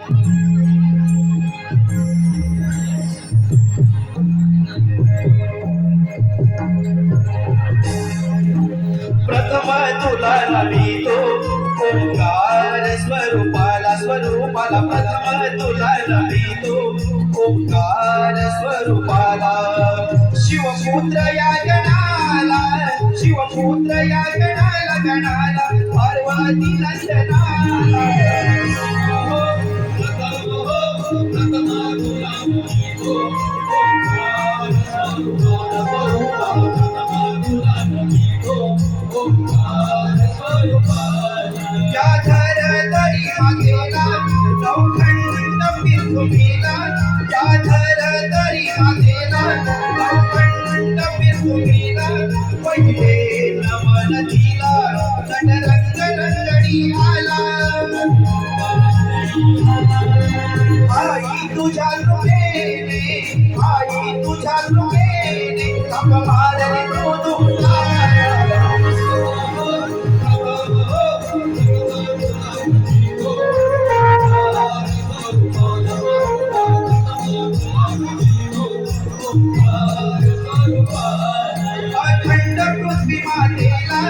प्रथम तुला नमितो ओंकार स्वरूपाला स्वरूपाला प्रथम तुला नमितो ओंकार स्वरूपाला शिवपुत्र या गणाला शिवपुत्र या गणाला गणाला पार्वती नंदनाला या धरतरी मागेला नवखंड पृथ्वीला या धरतरी मागेला नवखंड पृथ्वीला पहिले नमन तिला नटरंग रंगडी आला आई तुझ्या कृपेने आई तुझ्या कृपेने मारली तू अखंड पृथ्वी मातेला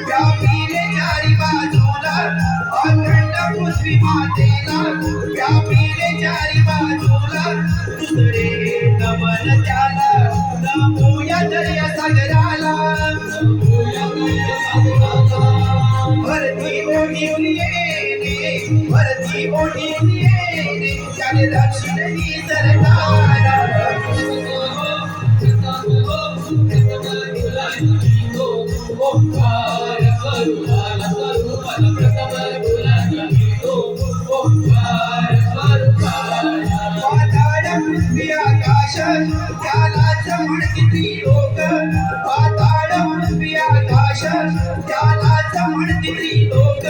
व्यापिले चारी बाजूला अखंड पृथ्वी मातेला व्यापिले चारी बाजूला दुसरे नमन त्याला नमूया दर्या सागराला भरती ओढी येणे भरती ओढी येणे त्याने दक्षिण सरकारा ओंकार स्वरूपाला स्वरूपाला प्रथम तुला नमितो ओंकार स्वरूपाला पाताळ पृथ्वी आकाश त्यालाच म्हणती त्रिलोक पाताळ पृथ्वी आकाश त्यालाच म्हणती त्रिलोक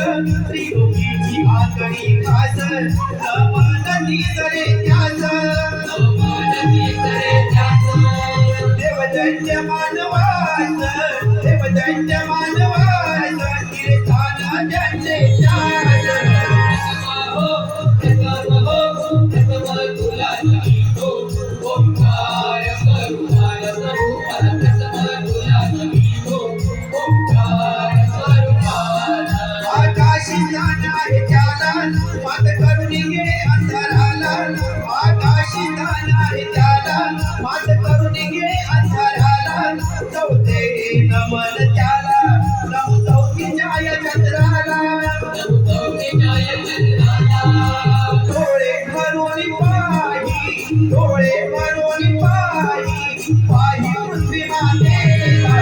त्रिलोकीची आकडी खास नमन तिसरे त्यास नमन तिसरे त्यास देवदैत्य मानवास देवदैत्य मानवास कीर्तन ज्यांचे त्यास तुला नमितो ओंकार स्वरूपाला स्वरूपाला प्रथम तुला नमितो ओंकार स्वरूपाला आकाशी ज्ञान आहे त्याला मात करुणी गेले अंधाराला आकाशी ज्ञान आहे त्याला मात करुणी गेले अंधाराला चौथे नमन त्याला नऊ चौथीच्या या चंद्राला डोळे भरून पाही डोळे भरून पाही पाही पृथ्वी मातेला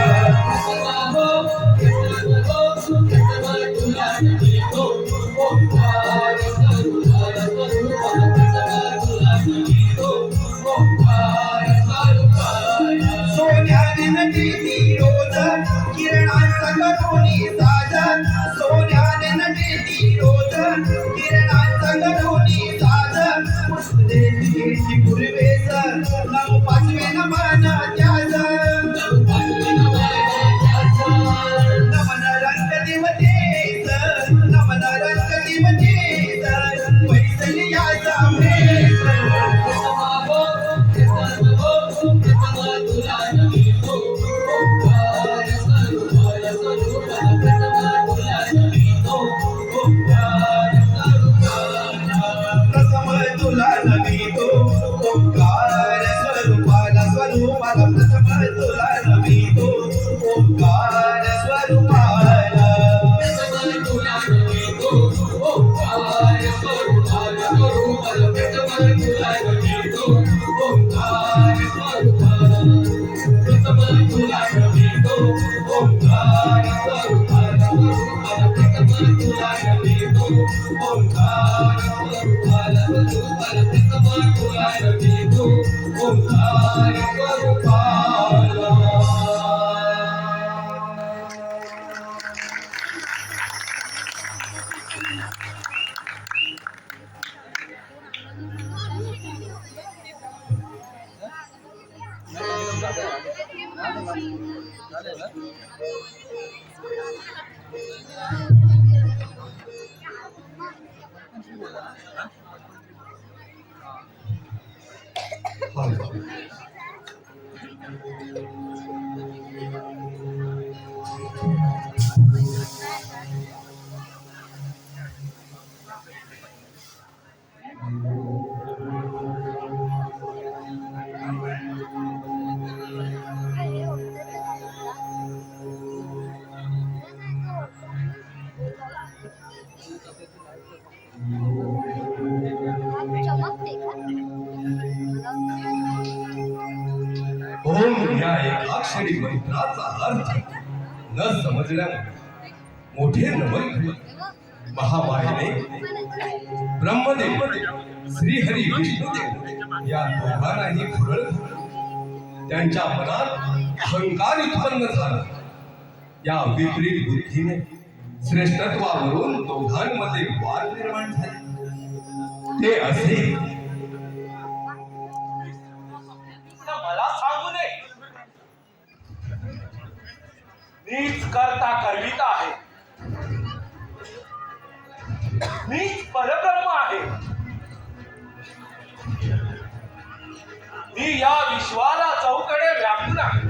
तुला नमितो ओंकार स्वरूपाला स्वरूपाला तुला नमितो ओंकार स्वरूपाला सोन्याने नटली रोज किरणांचा करोनी साज सोन्याने नटली रोज किरणांचा करोनी साज पुष्पदेवी पूर्वेस नम पाचवे नमन त्याज नमन रंग देवतेस नमन रंग देवतेस वैसली याचा भेस तुला नमितो ओंकार स्वरूपाला स्वरूपाला प्रथम तुला नमितो ओंकार स्वरूपाला प्रथम तुला नमितो ओंकार स्वरूपाला स्वरूपाला प्रथम तुला नमितो ओंकार स्वरूपाला प्रथम तुला नमितो ओंकार स्वरूपाला स्वरूपाला प्रथम तुला नमितो ओंकार स्वरूपाला प्रथम तुला नमितो ओंकार स्वरूपाला स्वरूपाला प्रथम तुला नमितो ओंकार स्वरूपाला स्वरूपाला प्रथम तुला नमितो ओंकार स्वरूपाला या एकाक्षरी मंत्राचा अर्थ न समजल्यामुळे मोठे नवल घडले. महामायेने ब्रह्मदेव श्रीहरी विष्णुदेव या दोघांनाही फुरळ त्यांच्या मनात अहंकार उत्पन्न झाला. या विपरीत बुद्धीने श्रेष्ठत्वावरून दोघांमध्ये वाद निर्माण झाले. ते असे मला सांगू नये. मीच करता करविता आहे. मीच परब्रह्म आहे. मी या विश्वाला चौकडे व्यापून आहे.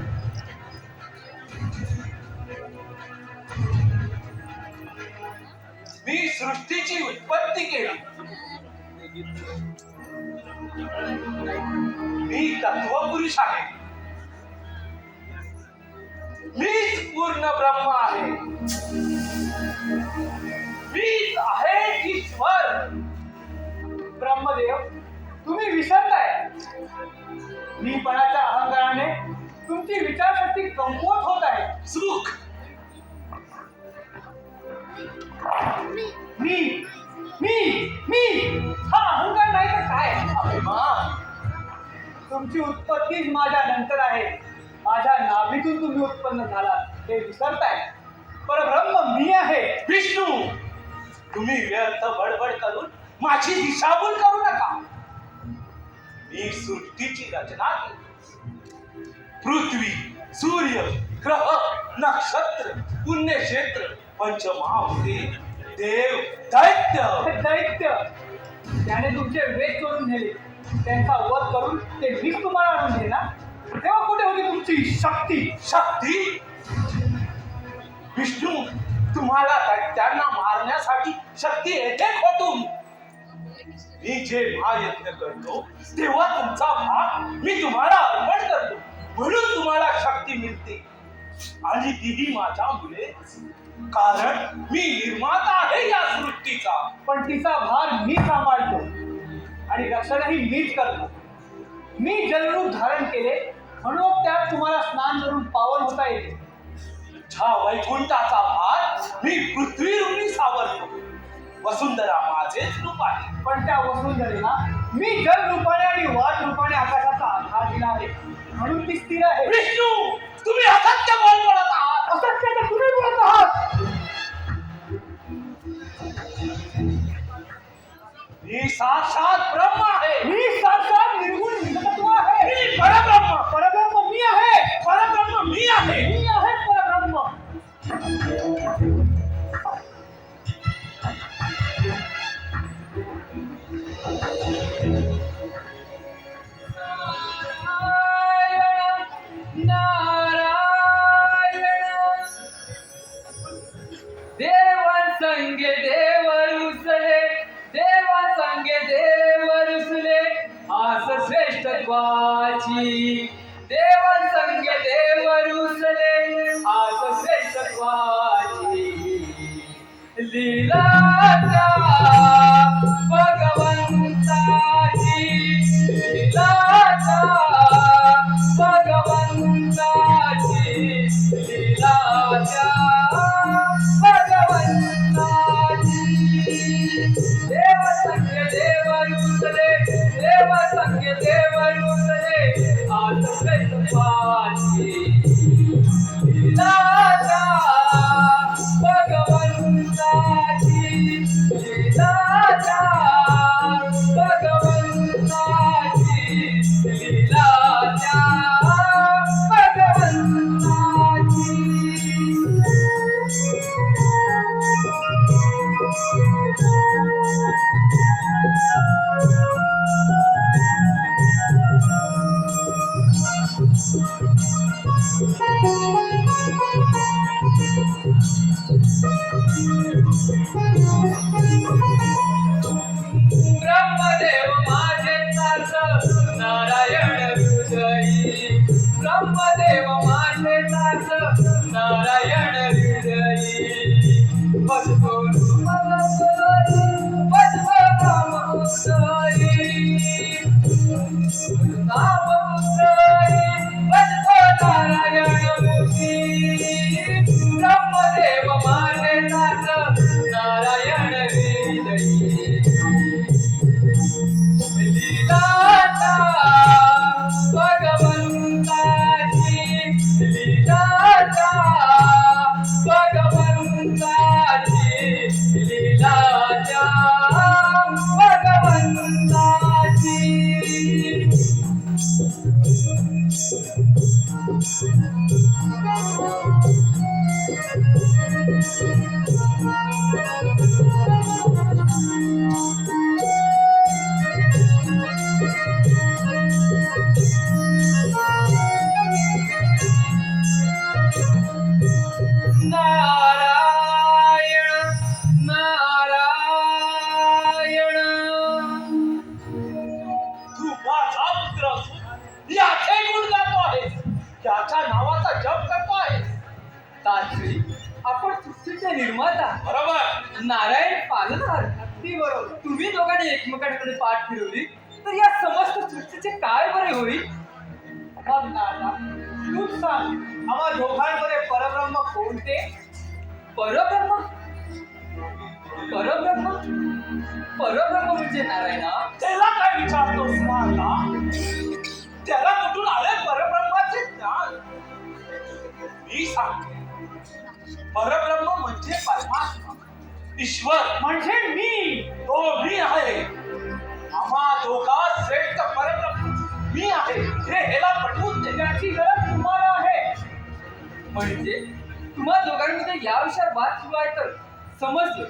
मी सृष्टीची उत्पत्ती केली. मी तत्वपुरुष आहे. मीच पूर्ण ब्रह्म आहे. मीच आहे ईश्वर. ब्रह्मदेव, तुम्ही विसरताय. मीपणाच्या अहंकाराने तुमची विचारशक्ती कमकुवत होत आहे. सुख मी मी मी हा अहंकार नाही तर काय? अभिमान. तुमची उत्पत्तीच माझ्या नंतर आहे. माझ्या नाभीतून तुम्ही उत्पन्न झालात हे विसरताय. परब्रह्म मी आहे. विष्णू, तुम्ही व्यर्थ बडबड करून माझी दिशाभूल करू नका. मी सृष्टीची रचना केली. पृथ्वी, सूर्य, ग्रह, नक्षत्र, पुण्यक्षेत्र, पंचमहाभूते, देव, दैत्य. दैत्य त्याने तुमचे वेद चोरून नेले. त्यांचा वध करून ते मीच तुम्हाला आणून दिले ना. तेव्हा कुठे होती तुमची शक्ती? शक्ती? विष्णू, तुम्हाला दैत्यांना मारण्यासाठी शक्ती येते कुठून? मी जे महायज्ञ करतो तेव्हा तुमचा भाग मी तुम्हाला अर्पण करतो, म्हणून तुम्हाला शक्ती मिळते. आणि तीही माझ्या मुले, कारण मी निर्माता आहे या सृष्टीचा. पण तिचा भार मी सांभाळतो आणि रक्षणही मीच करतो. मी जलरूप धारण केले म्हणून त्यात तुम्हाला स्नान करून पावन होता येते. ज्या वैकुंठाचा भार मी पृथ्वी रूपी सावरतो. वसुंधरा माझेच रूप आहे. पण त्या वसुंधरेला मी जल रूपाने आणि वाद रूपाने आकाशाचा आधार दिला आहे म्हणून ती स्थिर आहे. विष्णू, तुम्ही असत्य बोलत आहात. असत्य तर तुम्ही बोलत आहात. मी साक्षात ब्रह्म आहे. मी साक्षात निर्गुण निजतत्व आहे. मी परब्रह्म. परब्रह्म मी आहे. परब्रह्म मी आहे. मी आहे परब्रह्म. संगे देव रुसले, देवा संगे देव रुसले, आस श्रेष्ठत्वाची. देवा संगे देव रुसले, आस श्रेष्ठत्वाची. लीलाच्या भगवंताची, लीलाच्या भगवंताची, लीलाच्या देव संगे देव रुसले, देव संगे देव रुसले, आस श्रेष्ठत्वाची. लीलाच्या भगवंताची, लीलाच्या भगवंताची, लीलाच्या भगवंताची. ब्रह्मदेव माझे दास नारायण हृदयी. ब्रह्मदेव माझे दास नारायण हृदयी. बसतो मला सोयी, बसतो नाम सोयी, नाम सोयी, बसतो नाम लीलाता भगवंताची लीलाता भगवंताची लीलाता भगवंताची नारायण नारायण तू माझा पुत्र असून याचे गुण गातो आहेस, याच्या नावाचा जप करतो आहेस. तात्री आपण सृष्टीचे निर्माता बरोबर. नारायण पालनहार अगदी बरोबर. तुम्ही दोघांनी एकमेकांकडे पाठ फिरवली तर या समस्त सृष्टीचे काय बरे होईल? मग नाना तूच सांग, आम्हा दोघांमध्ये परब्रह्म कोणते? परब्रह्म परब्रह्म परब्रह्म म्हणजे नारायणा. त्याला काय विचारतोस माझा? त्याला कुठून आले परब्रह्माचे ज्ञान? मी सांगते, परब्रह्म म्हणजे परमात्मा, ईश्वर. म्हणजे मी. तो मी आहे. आम्हा दोघात श्रेष्ठ परब्रह्म मी आहे हे ह्याला पटवून दे. त्याची गरज तुम्हाला आहे. म्हणजे तुम्हा दोघांमध्ये या विषयावर वाद सुरू आहे तर समजलं.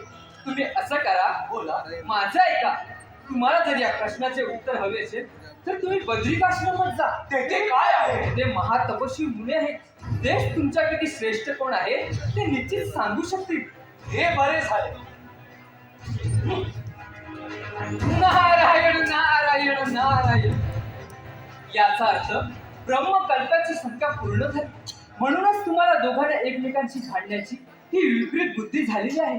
तुम्ही असं करा, बोला. माझं ऐका. तुम्हाला जर या प्रश्नाचे उत्तर हवे असेल तर तुम्ही बद्रिकाश्रमात जा. तेथे काय आहे? ते महातपस्वी मुनी आहेत. तेच तुमच्यापैकी श्रेष्ठ कोण आहे ते निश्चित सांगू शकतील. हे बरे झाले. नारायण नारायण नारायण. याचा अर्थ ब्रह्मकल्पाची संख्या पूर्ण झाली, म्हणूनच तुम्हाला दोघांना एकमेकांशी भांडण्याची ही विपरीत बुद्धी झालेली आहे.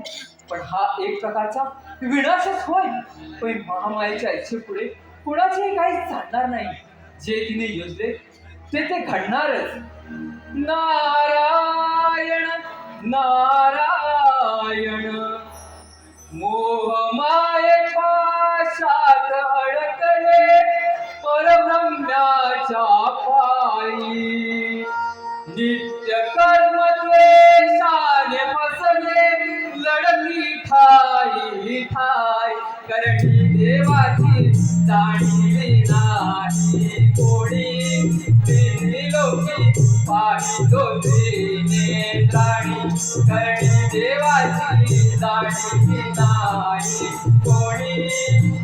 पण हा एक प्रकारचा विनाशच होय. पण महामायेच्या इच्छेपुढे कुणाचेही काही चालणार नाही. जे तिने योजले ते घडणारच. नारायण नारायण. मोहमाये पाशात अडकले परब्रह्म्याच्या पायी. नित्य कर्म द्वेषाने फसले लढती ठाई ठाई. करणी देवाची जाणीवी नाही कोणी. तिन्ही लोकी पाहिलो त्रिनेत्राणी. करणी देवाची जाणीवी नाही कोणी.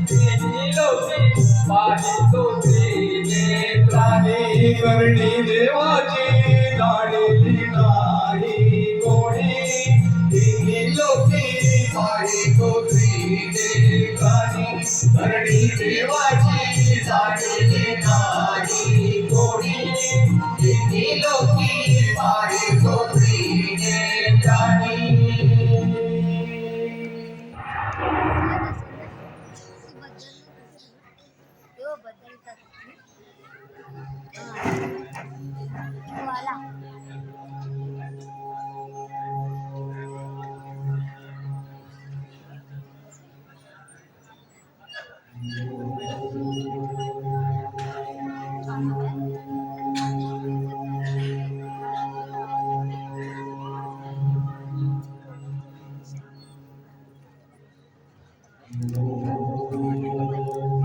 तिन्ही लोकी पाहिलो त्रिनेत्राणी. करणी देवाची जाणीली नाही कोणी. तिन्ही लोकी पाहितो त्रिनेत्राणी. करणी देवाची जाणीली नाही कोणी. तिन्ही लोकी पाहितो त्रिनेत्राणी. वाला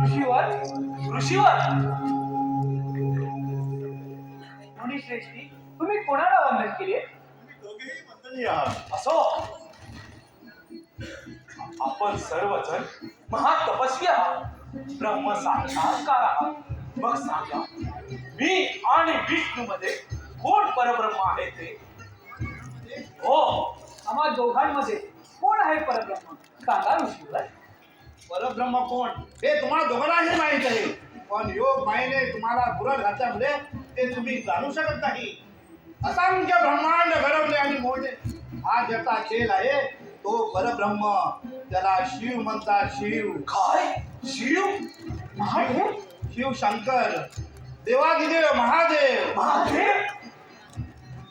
ऋषीवर ऋषीवर मुनिश्रेष्ठी, तुम्ही कोणाला वंदन केले? दोघेही वंदनीय आहात. असो. आपण सर्वजण महातपस्वी आहात, ब्रह्म साक्षात्कार आहात. मग सांगा, मी आणि विष्णू मध्ये कोण परब्रह्म आहे ते? हो, आम्हा दोघांमध्ये कोण आहे परब्रह्म? सांगा ऋषीवर. परब्रह्म कोण हे तुम्हाला दोघांनाही माहित आहे, पण योग मायेने तुम्हाला बुरड घातल्यामुळे ते तुम्ही जाणू शकत नाही. असंख्य ब्रह्मांड घडवले आणि मोडले. हा ज्याचा खेळ आहे तो परब्रह्म. त्याला शिव म्हणतात. शिव काय? शिव? शिव शिव शंकर, देवाधिदेव महादेव. महादेव?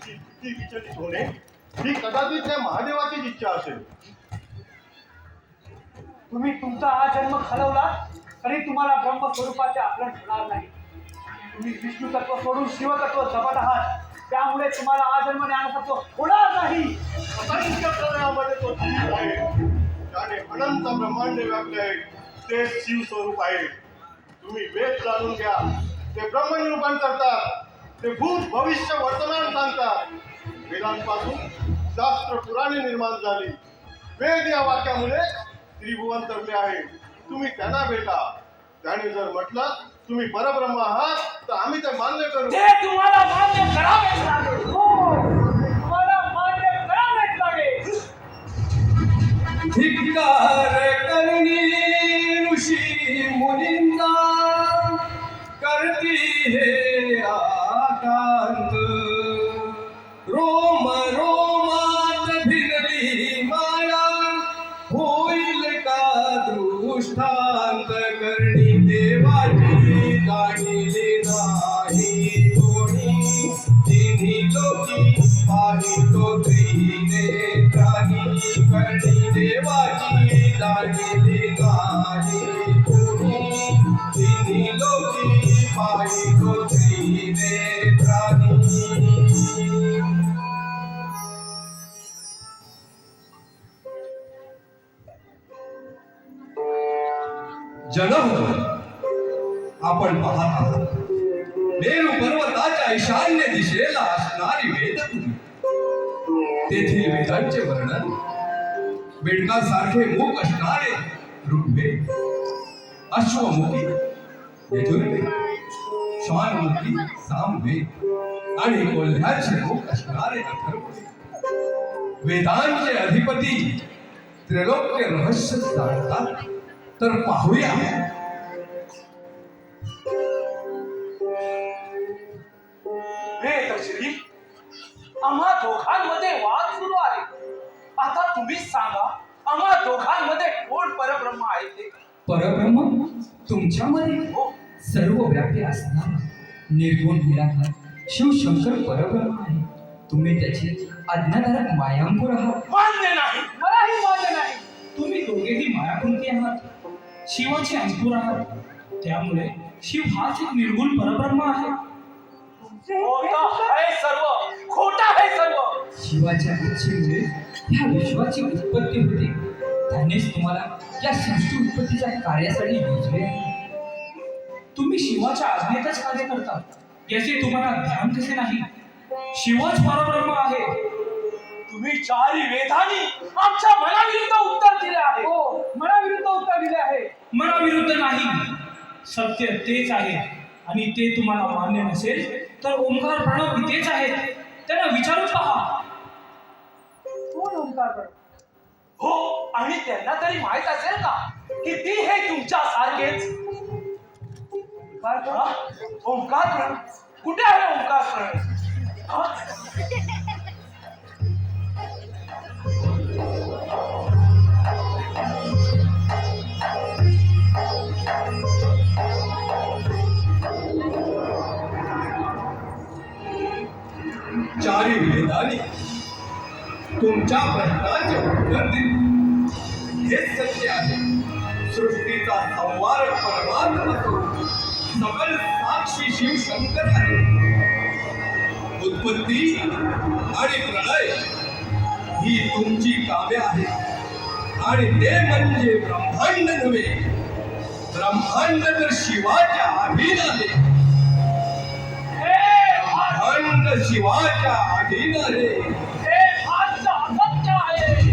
ती विचलित होणे ही कदाचित त्या महादेवाचीच इच्छा असेल. तुम्ही तुमचा हा जन्म घालवला तरी तुम्हाला ब्रह्मस्वरूपाचे आकलन होणार नाही. तुम्ही विष्णू तत्व सोडून शिवतत्व जपत आहात, त्यामुळे तुम्हाला आजन्म ज्ञानतत्व होणार नाही. असंख्य प्रलयामध्ये तो जीव आहे, त्याने अनंत ब्रह्मांड व्यापले आहे, ते शिव स्वरूप आहे. तुम्ही वेद जाणून घ्या, ते ब्रह्मनिरूपण करतात, ते भूत भविष्य वर्तमान सांगतात. वेदांपासून शास्त्र पुराणे निर्माण झाली. वेद या वाक्यामुळे त्रिभुवन तरले आहे. तुम्ही त्यांना भेटा. त्याने जर म्हटलं तुम्ही परब्रह्म आहात तर आम्ही ते मान्य करू. ते तुम्हाला मान्य करावेच लागेल. हो, तुम्हाला मान्य करावेच लागेल. धिक्कार करणी ऋषी मुनींना करती हे आकांत. रोम रोमात भिनली माया होईल का दृष्टांत. करणी देवाची जाणिले नाही कोणी, तिन्ही लोकी पाहितो त्रिनेत्रानी. करणी देवाची जाणिले नाही कोणी, तिन्ही लोकी पाहितो त्रिनेत्रानी. जनक आपण पाहत आहात मेरू पर्वताच्या ईशान्य दिशेला असणारी वेदभूमी. तेथील वेदांचे वर्णन बेडकासारखे मुख असणारे ऋग्वेद, अश्वमुखी यजुर्वेद, श्वानमुखी सामवेद आणि कोल्ह्याचे मुख असणारे अथर्ववेद. वेदांचे अधिपती त्रैलोक्य रहस्य जाणतात. तर पाहूया वेदश्री, आम्हा दोघांमध्ये वाद सुरू आहे. आता तुम्हीच सांगा, आम्हा दोघांमध्ये कोण परब्रह्म आहे ते? परब्रह्म तुमच्यामध्ये हो, सर्व व्यापी असणारा निर्गुण निराकार शिवशंकर परब्रह्म आहे. तुम्ही त्याचे आज्ञाधारक मायांकुर आहात. मान्य नाही. मलाही मान्य नाही. तुम्ही दोघेही मायाकृती आहात, शिवाचे अंकुर आहात. त्यामुळे शिव हाच एक निर्गुण परब्रह्म आहे. खोटं आहे सर्व, खोटं आहे सर्व. शिवाच्या इच्छेमुळे ह्या विश्वाची उत्पत्ती होते. त्यानेच तुम्हाला या सृष्टी उत्पत्तीच्या कार्यासाठी योजले आहे. तुम्ही शिवाच्या आज्ञेतच कार्य करता, याचे तुम्हाला ध्यान कसे नाही? शिवच परब्रह्म आहे. तुम्ही चारी वेदांनी आमच्या मनाविरुद्ध उत्तर दिले आहे. हो, मनाविरुद्ध उत्तर दिले आहे. मनाविरुद्ध नाही, सत्य तेच आहे. आणि ते तुम्हाला मान्य नसेल तर ओंकार प्रणव तेच आहेत. त्यांना विचारून पहा. कोण ओंकार प्रणव? हो, आणि त्यांना तरी माहित असेल का की ती हे तुमच्या सारखेच ओंकार प्रणव? ओंकार प्रणव कुठे आहे? ओंकार प्रणव हा? चारी वेदांनी तुमच्या प्रश्नाचे उत्तर दिले. हेच सत्य आहे. सृष्टीचा संवार परमात्मा स्वरूपी सकल साक्षी शिव शंकर आहे. उत्पत्ती आणि प्रलय ही तुमची कामे आहेत. आणि ते म्हणजे ब्रह्मांड नव्हे, ब्रह्मांड तर शिवाच्या अधीन आहे. ब्रह्मांड शिवाच्या अधीन आहे. हे आजचं असत्य आहे.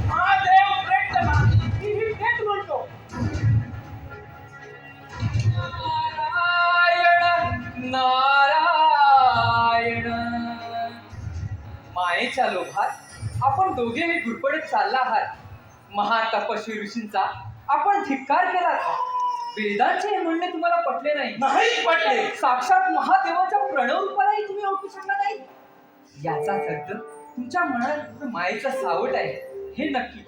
हा देव श्रेष्ठ नाही. मी तेच म्हणतो. नारायण नारायण. मायेच्या लोभात आपण दोघेही गुरपडत चालला आहात. महातपस्वी ऋषींचा आपण धिक्कार केला. वेदांचे हे म्हणणे तुम्हाला पटले नाही. नाही पटले. साक्षात महादेवाच्या प्रणव रूपालाही तुम्ही ओळखू शकला नाही. याचा अर्थ तुमच्या मनात मायेचा सावट आहे हे नक्की.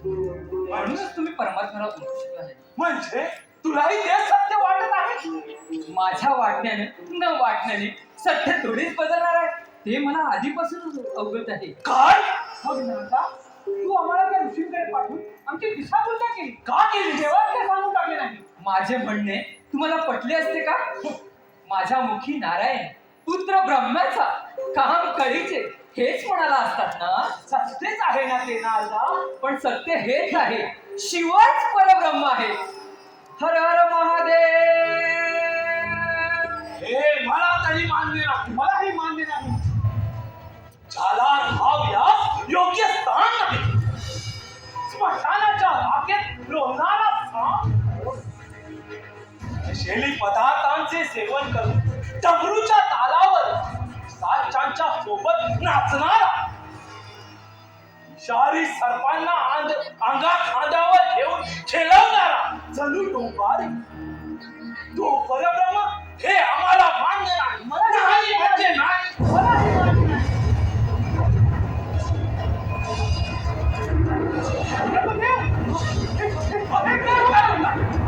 म्हणूनच तुम्ही परमात्म्याला ओळखू शकला नाही. म्हणजे तुलाही ते सत्य वाटत आहे? माझ्या वाटण्याने न वाटण्याने सत्य थोडीच बदलणार आहे. ते मला आधीपासून अवगत आहे. काय? मग नंदा, तू आम्हाला त्या ऋषींकडे पाठवून आमची दिशाभूल का केली? का केली? देवात काय सांगून टाकले नाही? माझे म्हणणे तुम्हाला पटले असते का? माझ्या मुखी नारायण पुत्र ब्रह्म्याचा काम कळीचे हेच म्हणाला असतात ना. सत्यच आहे ना ते नारदा. पण सत्य हेच आहे, शिवच परब्रह्म आहे. हर हर महादेव. हे मला तरी मान्य नाही. मलाही मान्य नाही. ज्याला राहाव यास योग्य स्थान नाही, स्मशानाच्या राखेत लोळणारा साप, नशेली पदार्थांचे सेवन करून डमरूच्या तालावर साचांच्या सोबत नाचणारा, विषारी सर्पांना अंगात खांद्यावर घेऊन खेळवणारा जणू डोंबारी, तो परब्रह्म हे आम्हाला मान्य नाही. नाही म्हणजे नाही. मलाही मान्य नाही.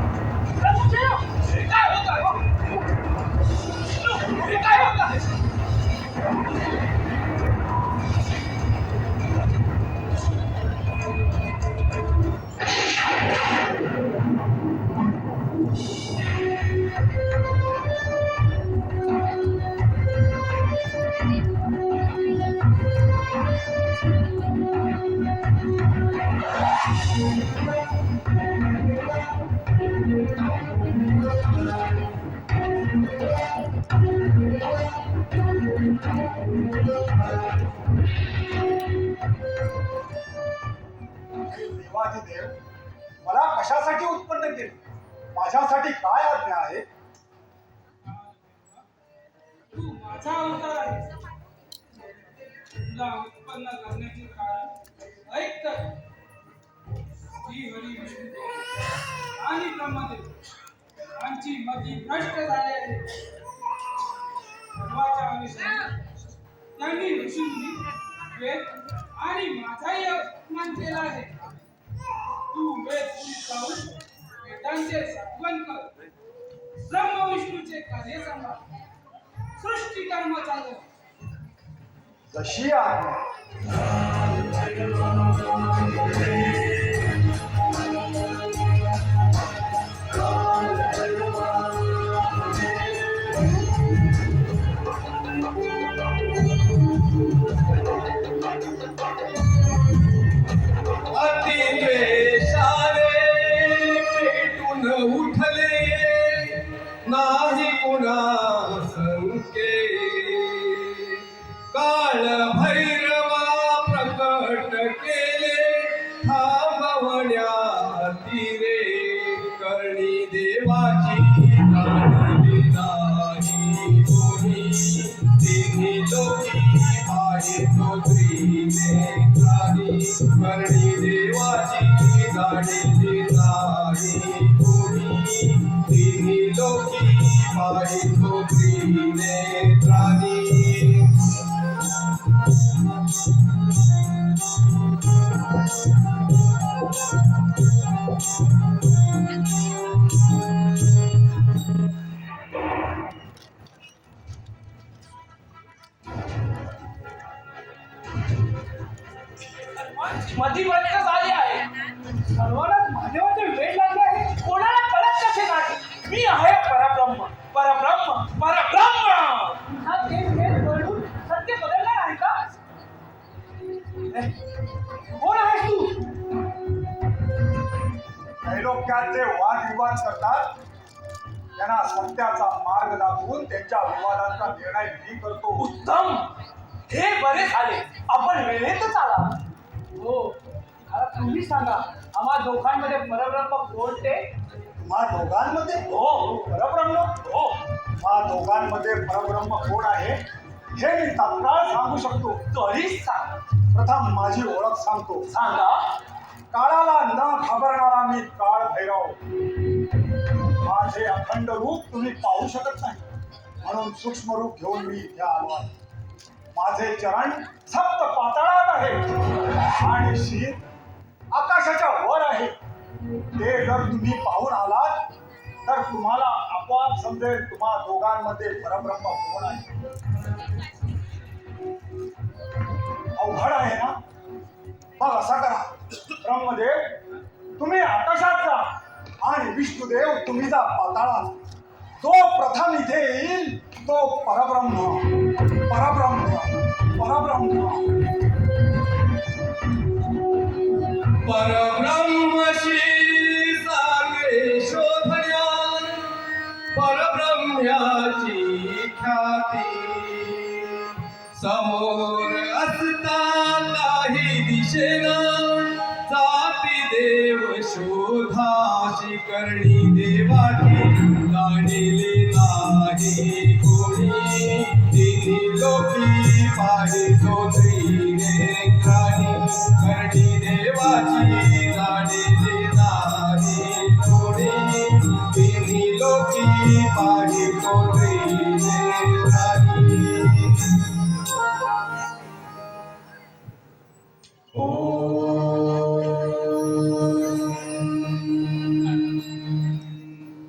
देवाधिदेव, मला कशासाठी उत्पन्न केले? माझ्यासाठी काय आज्ञा आहे? तू माझा अवतार आहे. तुला उत्पन्न करण्याचे कारण ऐक तर. श्री हरी विष्णू आणि ब्रह्मदेव यांची मती भ्रष्ट झाली आहे. धर्माच्या अनुसार त्यांनी ऋषींनी वेद आणि माझाही अपमान केला आहे. तू वेद जाऊन वेदांचे साधवन कर. ब्रह्म विष्णूचे कार्य सांभाळ. सृष्टी कर्म चालव. जशी आज्ञा. अतिद्वेषाने पेटून उठले नाही कुणा संके. काळ भैरवा प्रकट केले थांबवण्या तीरे. करणी देवाची जाणली नाही कोणी. तिन्ही लोकी आहे तो त्रिनेत्रानी. करणी देवाची जाणली नाही कोणी. तिन्ही लोकी आहे तो त्रिनेत्रानी. मधी बंद झाली आहे. सर्वांनाच महादेवाचे वेळ लागले आहे. कोणाला कळत कसे नाही? मी आहे परब्रह्म, परब्रह्म, परब्रह्म. पुन्हा तेच वेळ वळून सत्य बदलणार आहे का? कोण आहेस तू? त्रैलोक्यात जे वादविवाद करतात त्यांना सत्याचा मार्ग दाखवून त्यांच्या विवादांचा निर्णय मी करतो. उत्तम. हे बरे झाले, आपण वेळेतच आला. हो, आता तुम्ही सांगा, आम्हा दोघांमध्ये परब्रह्म कोण ते? तुम्हा दोघांमध्ये हो, परब्रह्म. हो. तुम्हा दोघांमध्ये परब्रह्म कोण आहे हे मी तत्काळ सांगू शकतो. त्वरित सांग. प्रथम माझी ओळख सांगतो. सांगा. काळाला न घाबरणारा मी काळ भैरव. माझे अखंड रूप तुम्ही पाहू शकत नाही, म्हणून सूक्ष्म रूप घेऊन मी इथे आलो आहे. माझे चरण सप्त पाताळात आहे आणि शीर आकाशाच्या वर आहे. ते जर तुम्ही पाहून आलात तर तुम्हाला आपोआप समजेल तुम्हा दोघांमध्ये परब्रह्म कोण आहे. अवघड आहे ना? मग असा करा, ब्रह्मदेव तुम्ही आकाशात जा आणि विष्णुदेव तुम्ही जा पाताळात. जो प्रथम इथे येईल तो परब्रह्म परब्रह्म परब्रह्म. परब्रह्मशी सागरे शोधण्या परब्रह्म्याची ख्याती समोर असता काही दिशेना जाती देव शोधाशी करणी देवाची जाणिले नाही कोणी तिन्ही लोकी पाहितो त्रिनेत्रानी करणी देवाची जाणिले नाही कोणी तिन्ही लोकी पाहितो त्रिनेत्रानी.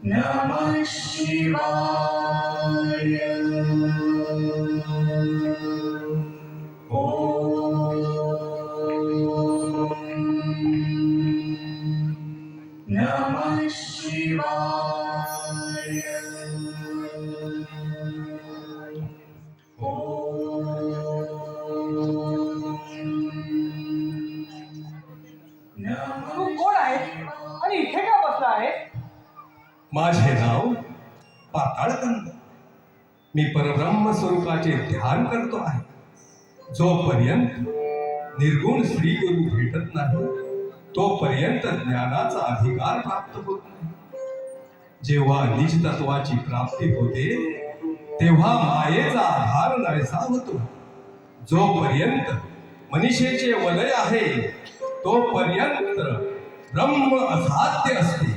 नमः शिवाय. नमः शिवाय. तू कोण आहे आणि इथे का बसला आहे? माझे नाव पाताळगंगा. मी परब्रह्म स्वरूपाचे ध्यान करतो आहे. जोपर्यंत निर्गुण श्री गुरु भेटत नाही तोपर्यंत ज्ञानाचा अधिकार प्राप्त होत नाही. जेव्हा निज तत्वाची प्राप्ती होते तेव्हा मायेचा आधार नाहीसा होतो. जोपर्यंत मनीषेचे वलय आहे तोपर्यंत ब्रह्म असाध्य असते.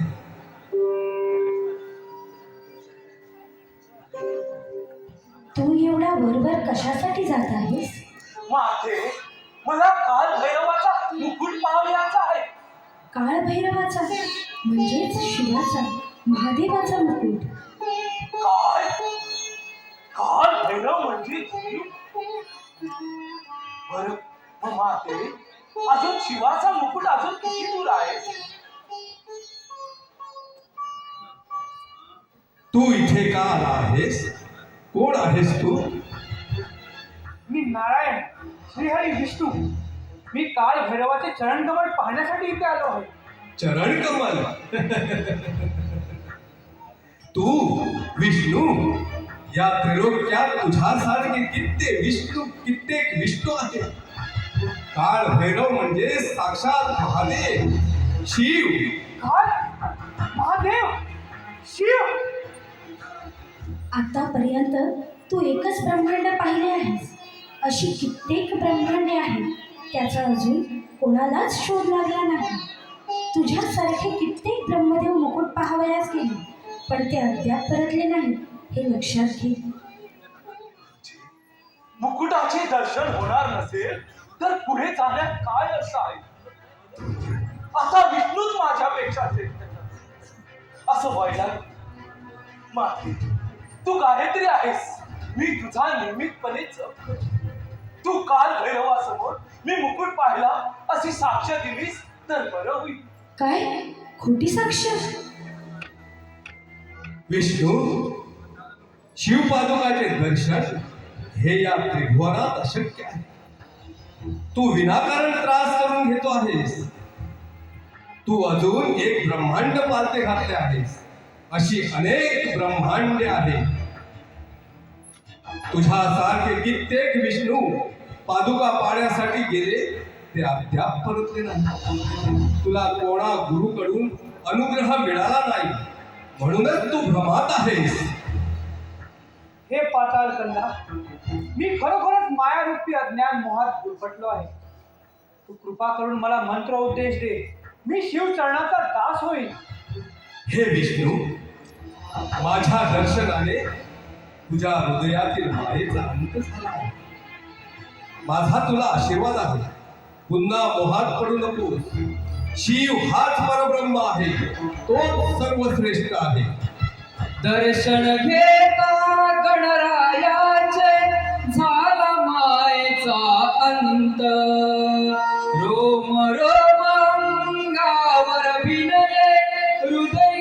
तू एवढा वरवर कशासाठी जात आहेस? माते मला काल भैरवाचा मुकुट पाहायचा आहे. काळ भैरवाचा म्हणजेच शिवाचा महादेवाचा मुकुट. काय काल भैरव म्हणजे जीव? बरं मग माते अजून शिवाचा मुकुट अजून किती दूर आहे? तू इथे का आला आहेस? कोण आहेस तू? मी नारायण श्रीहरी विष्णू. मी काळ भैरवाचे चरणकमळ पाहण्यासाठी इथे आलो आहे. चरण कमल. तू विष्णू. या त्रिलोक्यात तुझ्यासारखे कित्येक विष्णू आहेत. काळ भैरव म्हणजे साक्षात महादेव शिव. काय? महादेव शिव? आतापर्यंत तू एकच ब्रह्मांड पाहिले आहेस. अशी कित्येक ब्रह्मांडे आहेत. त्याचा अजून कोणालाच शोध लागला नाही. तुझ्यासारखे कित्येक ब्रह्मदेव मुकुट पाहावयास गेले पण ते अद्याप परतले नाही हे लक्षात घे. मुकुटाचे दर्शन होणार नसेल तर पुढे जाण्यात काय अर्थ आहे? आता विष्णूच माझ्यापेक्षा श्रेष्ठ असं व्हायला. माते तू गायत्री आहेस. मी तुझा नियमितपणेच तू काल भैरवासमोर मी मुकुट पाहिला अशी साक्ष दिलीस तर बरं होईल. काय खोटी साक्ष? विष्णू शिवपादुकाचे दर्शन हे या त्रिभुवनात अशक्य आहे. तू विनाकारण त्रास करून घेतो आहेस. तू अजून एक ब्रह्मांड पालथे घातले आहेस. अशी अनेक ब्रह्मांडे आहेत. तुझ्यासारखे कित्येक विष्णू पादुका पाहण्यासाठी गेले ते अद्याप परतले नाही. तुला कोणा गुरुकडून अनुग्रह मिळाला नाही म्हणूनच तू भ्रमात आहेस. हे पाताळ कंदा, मी खरोखरच मायारूपी अज्ञान मोहात गुरफटलो आहे. तू कृपा करून मला मंत्र उपदेश दे. मी शिवचरणाचा दास होईल. हे विष्णू, माझ्या दर्शनाने तुझ्या हृदयातील मायेचा अंत झाला आहे. माझा तुला आशीर्वाद आहे. पुन्हा मोहात पडू नकोस. शिव हाच परब्रह्म आहे. तो सर्वश्रेष्ठ आहे. दर्शन घेता गणरायाचे झाला मायेचा अंत. रोम रोम अंगावर भिनले हृदय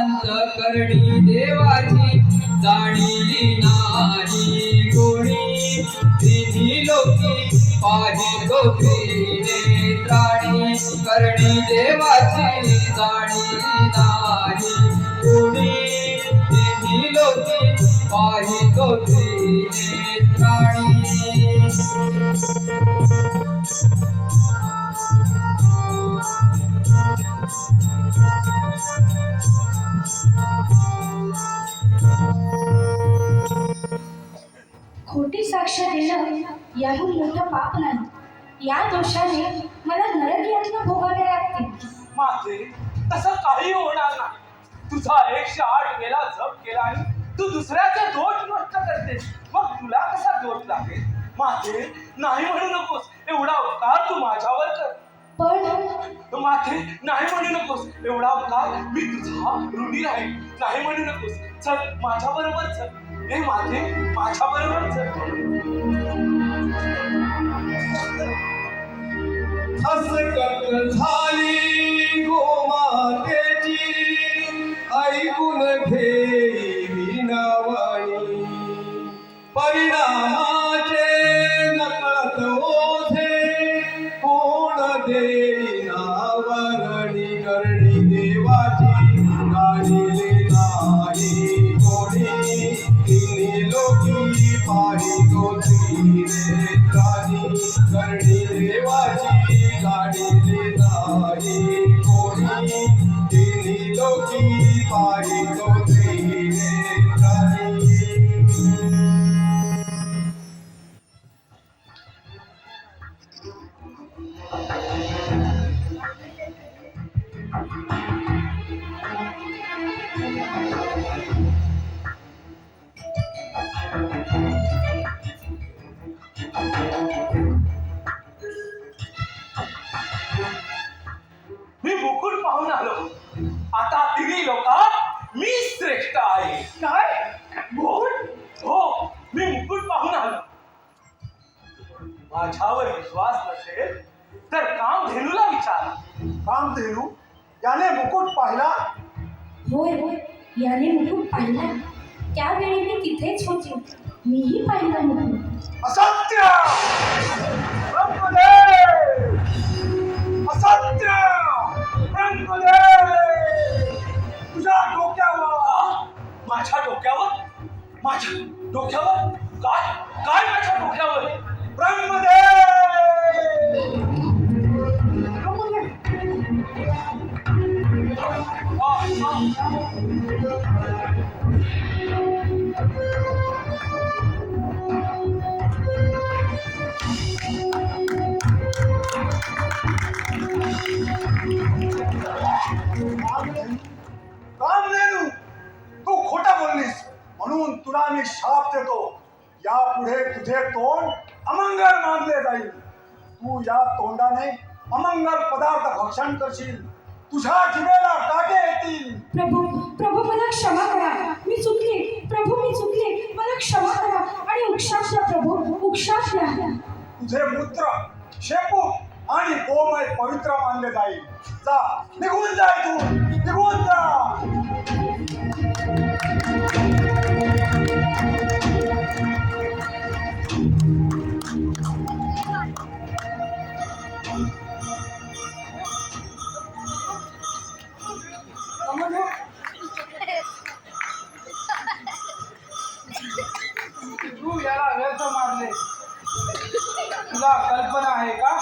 अंतकरणी देवाची जाणीली नाही कोणी तिन्ही लोकी पाहितो त्रिनेत्राणी करणी देवाची जाणीली नाही कोणी तिन्ही लोकी पाहितो त्रिनेत्राणी खोटी साक्ष देणं याहून मोठं पाप नाही. या दोषाने मला नरक यातना भोगावे लागतील. माते तसं काही होणार नाही. तुझा 108 वेळा जप केला आणि तू दुसऱ्याचे दोष नष्ट करते, मग तुला कसा दोष लागेल? माते नाही म्हणू नकोस, एवढा उपकार तू माझ्यावर कर. पण माते नाही म्हणू नकोस, एवढा उपकार मी तुझा ऋणी राहील. नाही म्हणू नकोस, चल माझ्या बरोबर चल. हे माते माझ्या बरोबर चल. हसकत झाली गोमातेची ऐकून घे विनावाणी परिणामाचे नकळत ओझे कोण देईना वरणी करणी देवाची गाणीले नाही कोणी तिन्ही लोकी पाहितो त्रिनेत्राणी करणी देवाची गाणीले नाही कोणी तिन्ही लोकी पाहितो त्रिनेत्राणी. मी मुकुट पाहून आलो. आता तिन्ही लोकात मी श्रेष्ठ आहे. काय? मुकुट? हो, मी मुकुट पाहून आलो. माझ्यावर विश्वास नसेल तर कामधेनूला विचारा. कामधेनू याने मुकुट पाहिला? होय होय, याने मुकुट पाहिला. त्यावेळी मी तिथेच होते. मीही पाहिला मुकुट. असत्य! ब्रह्मदेव! असत्य! ब्रह्मदेव! तुझ्या डोक्यावर माझ्या डोक्यावर? माझ्या डोक्यावर? काय काय माझ्या डोक्यावर? ब्रह्मदेव! कामधेनू, तू खोटं बोललीस म्हणून तुला मी शाप देतो. यापुढे तुझे तोंड अमंगल मानले जाईल. तू या तोंडाने अमंगल पदार्थ भक्षण करशील. तुझ्या जिभेला काटे येतील. प्रभू प्रभू मला क्षमा करा. मी चुकले. प्रभू मी चुकले. मला क्षमा करा आणि उपशाप द्या प्रभू, उपशाप द्या. तुझे मूत्र शेपूट आणि गोमय पवित्र मानले जाईल. जा, निघून जा इथून, निघून जा. तू याला व्यर्थ मारले. तुला कल्पना आहे का?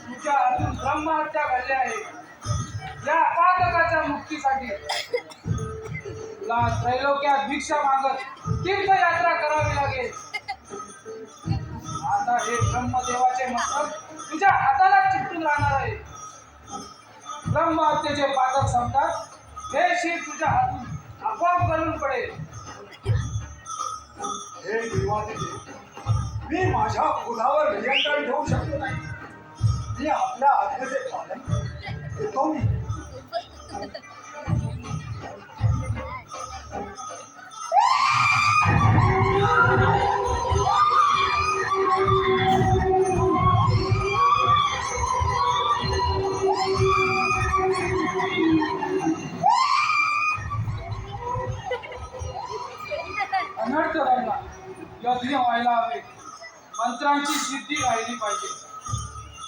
तुझ्या हातून ब्रह्महत्या घडली आहे. या पातकाच्या मुक्तीसाठी तुला त्रैलोक्यात भिक्षा मागत तीर्थयात्रा करावी लागेल. आता हे ब्रह्मदेवाचे मस्तक तुझ्या हाताला चिकटून राहणार आहे. ब्रह्महत्येचे पातक संपतात हे शीर तुझ्या हातून आपोआप गळून पडेल. हे देवादिदेव, मी माझ्या क्रोधावर नियंत्रण ठेवू शकलो नाही. मी आपल्या आज्ञेचे पालन करतो. मी यज्ञ व्हायला हवे, मंत्रांची सिद्धी राहिली पाहिजे.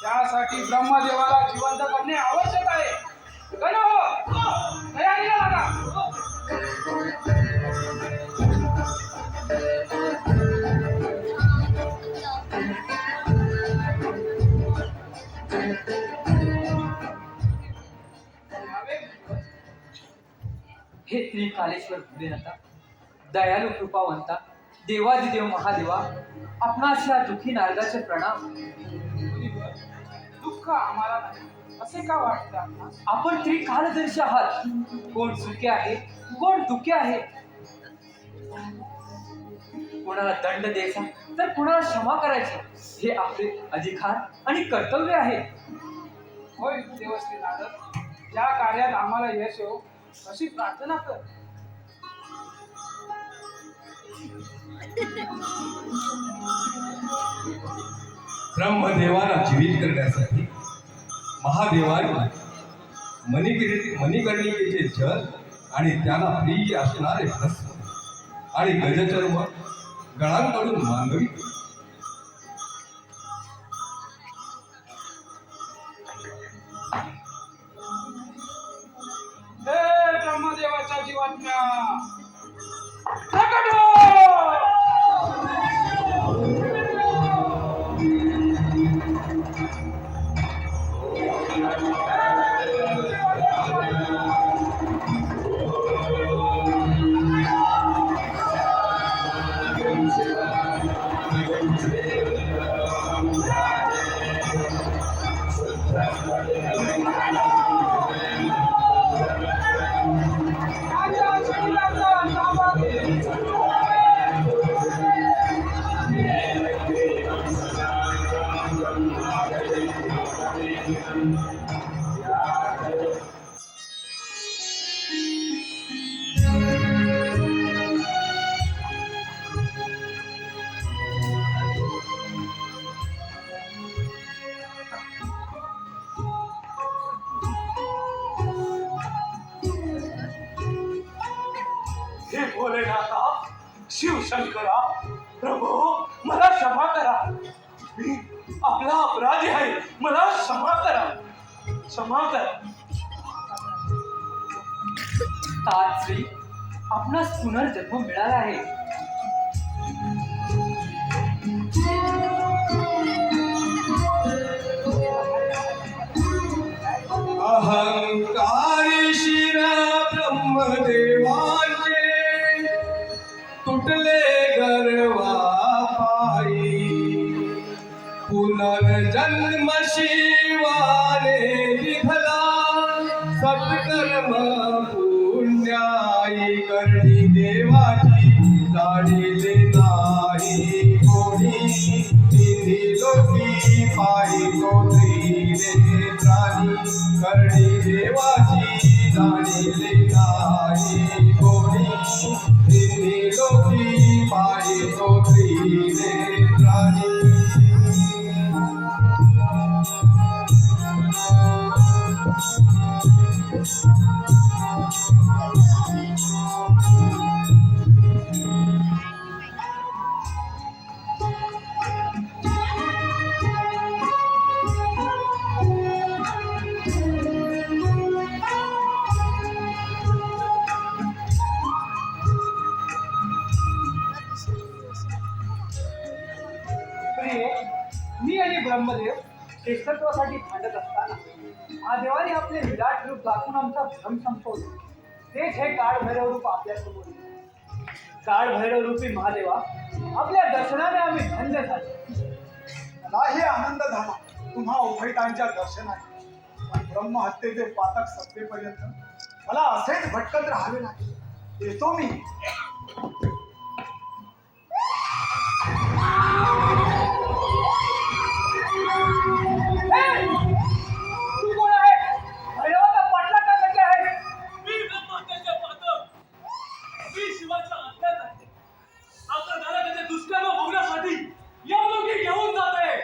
त्यासाठी ब्रह्मदेवाला जिवंत करणे आवश्यक आहे. गण हो, तयारीला लागा. हे त्रिकालेश्वर भोलेनाथा, दयालू कृपावंता, देवादिदेव महादेवा, आपणास या दुःखी नारदाचे प्रणाम. दुःख आम्हाला नाही असे का वाटते आपणास? आपण त्रिकालदर्शी आहात. कोण सुखे आहे, कोण दुःखी आहे. कोणाला दंड द्यायचा तर कोणाला क्षमा करायची, हे आपले अधिकार आणि कर्तव्य आहे. होय देवश्री नारद, या कार्यात आम्हाला यश येवो अशी प्रार्थना कर. ब्रह्मदेवाला जीवित करण्यासाठी महादेवाने मणिकर्णिकेचे जल आणि त्याला प्रिय असणारे भस्म आणि गजचर्म गणांकडून मागविले. हे ब्रह्मदेवाच्या जीवात्म्या प्रकट हो! हे भोलेनाथा, शिवशंकरा, प्रभू मला क्षमा करा. मी आपला अपराधी आहे, मला क्षमा करा, क्षमा करा. तात्श्री, आपणास पुनर्जन्म मिळाला आहे. अहंकारी शिर ब्रह्मदेवाचे तुटले गर्वा पायी, पुनर्जन्म शिवाने विधला सत्कर्म पुण्याई, करणी देवाची जाणिले नाही कोणी, तिन्ही लोकी पायी तो त्रिनेत्रानी, करणी देवाची जाणिले नाही कोणी, तिन्ही लोकी पायी तो त्रिनेत्रानी. प्रिय, मी आणि ब्रह्मदेव श्रेष्ठत्वासाठी भांडत असताना महादेवाने आपले विराट रूप दाखवून आमचा भ्रम संपवला. तेच हे काळभैरव रूप आपल्यासमोर. काळभैरव रूपी महादेवा, आपल्या दर्शनाने आम्ही धन्य झालो. मलाही आनंद झाला तुम्हा उभयतांच्या दर्शनाने, पण ब्रह्महत्येचे पातक संपेपर्यंत मला असेच भटकत राहावे नाही. येतो मी. तू कोण आहे? भैरवाचा पाठला का कसे आहे? मी ब्रह्महत्येचे पातक, मी शिवाचा अज्ञात आहे. आता नरकाचे दुष्कर्म भोगण्यासाठी यमलोकी घेऊन जात आहे.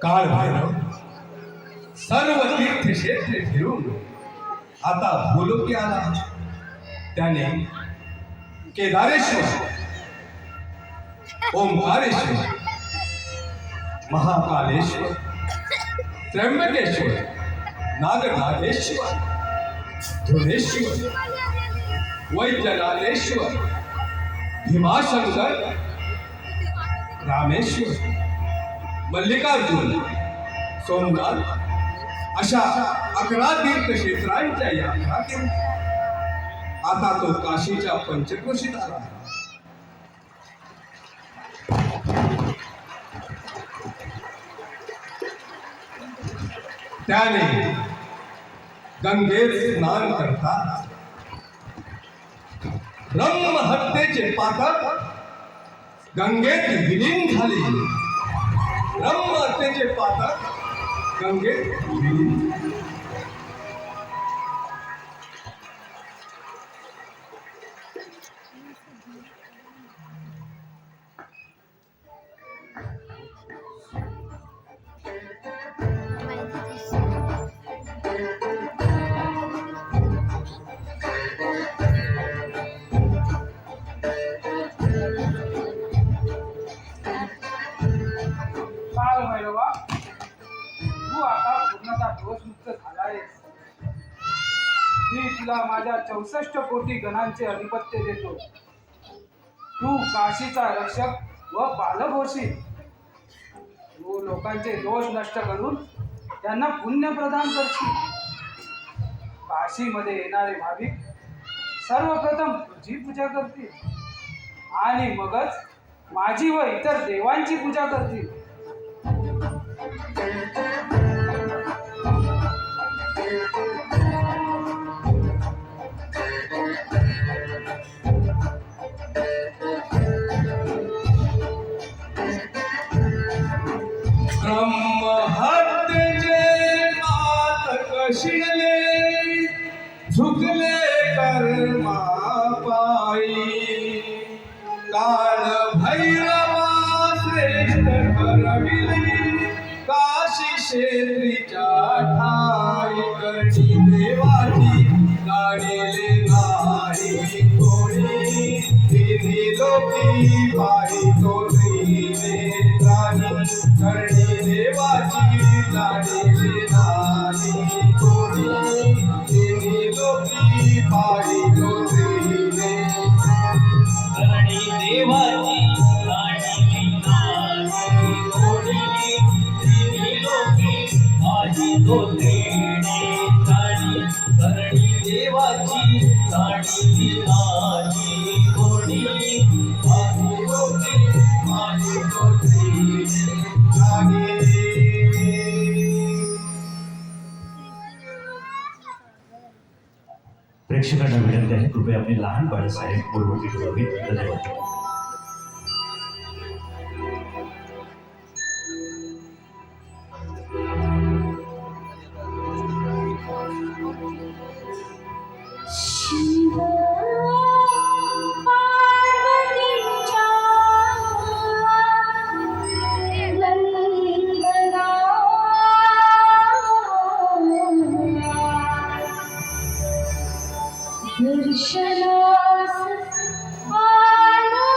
काळ भैरव सर्व तीर्थक्षेत्रे फिरून आता भूलोकी आला. त्याने केदारेश्वर, ओंकारेश्वर, महाकालेश्वर, त्र्यंबकेश्वर, नागनाथेश्वर, धुरेश्वर, वैद्यनाथेश्वर, भीमाशंकर, रामेश्वर, मल्लिकार्जुन, सोमनाथ अशा 11 तीर्थक्षेत्रांच्या यात्रा केली. आता तो काशीच्या पंचक्रोशीत आला. त्याने गंगेत स्नान करता ब्रह्महत्येचे पातक गंगेत विलीन झाले. ब्रह्महत्येचे पातक गंगेत विलीन झाले. काळ भैरवा, तू आता पूर्णतः दोषमुक्त झालायस. मी तुला माझ्या 64 कोटी गणांचे अधिपत्य देतो. तू काशीचा रक्षक व पालक होशील. तू लोकांचे दोष नष्ट करून त्यांना पुण्य प्रदान करशील. काशीमध्ये येणारे भाविक सर्वप्रथम तुझी पूजा करतील आणि मगच माझी व इतर देवांची पूजा करतील. ब्रह्महत्येचे पातक शिरले झुकले कर्मा पायी. काळ भैरवा श्रेष्ठ ठरविले काशी क्षेत्रीच्या ठाई. करणी देवाची जाणिले नाही कोणी. तिन्ही लोकी पायी तो नेत्रानी. करणी देवाची जाणिले नाही कोणी. तिन्ही लोकी पायी तो करणी देवाची जाणिली नाही कोणी. तिन्ही लोकी माझी तो नेत्रानी. करणी देवाची जाणिली नाही कोणी. माझी लोकी माझी तो नेत्रानी. प्रेक्षकांना विनंती आहे, कृपया आपली लहान बाळे साहेब पूर्वकी ठेवावी. धन्यवाद. शिव पार्वतीच्या नंदना दर्शनास आलो.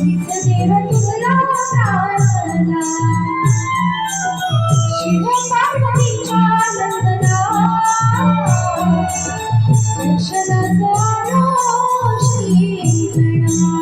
हीच देव तुला प्रार्थना शिव पार्वतीच्या नंदना दर्शनाचा आलो श्रीगणा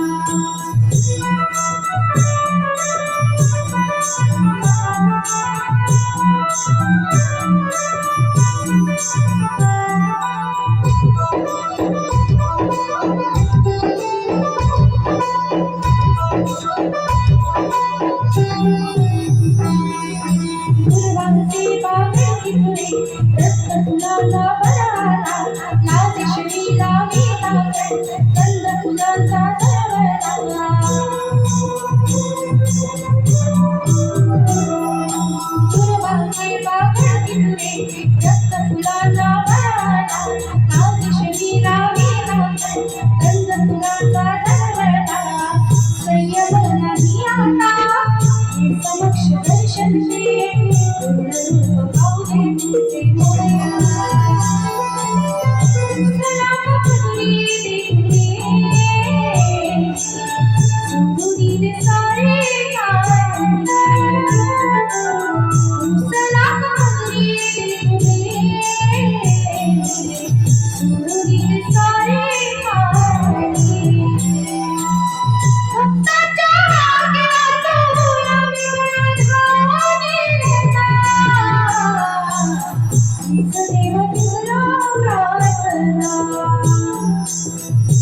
दुर्वांचे बागेत तुले रक्त फुलांचा बराला लाल श्रीला वेला कंद फुलांचा दरवळला दुर्वांचे बागेत तुले रक्त फुलांचा बराला लाल श्रीला वेला कंद फुलांचा दरवळला संयम नाही आता समक्ष दर्शन दे पूर्ण रूप पाहू दे तुझे मोरया सलाम करुणी दे सुंदरी दे सारे सलाम करुणी दे सुंदरी दे सारे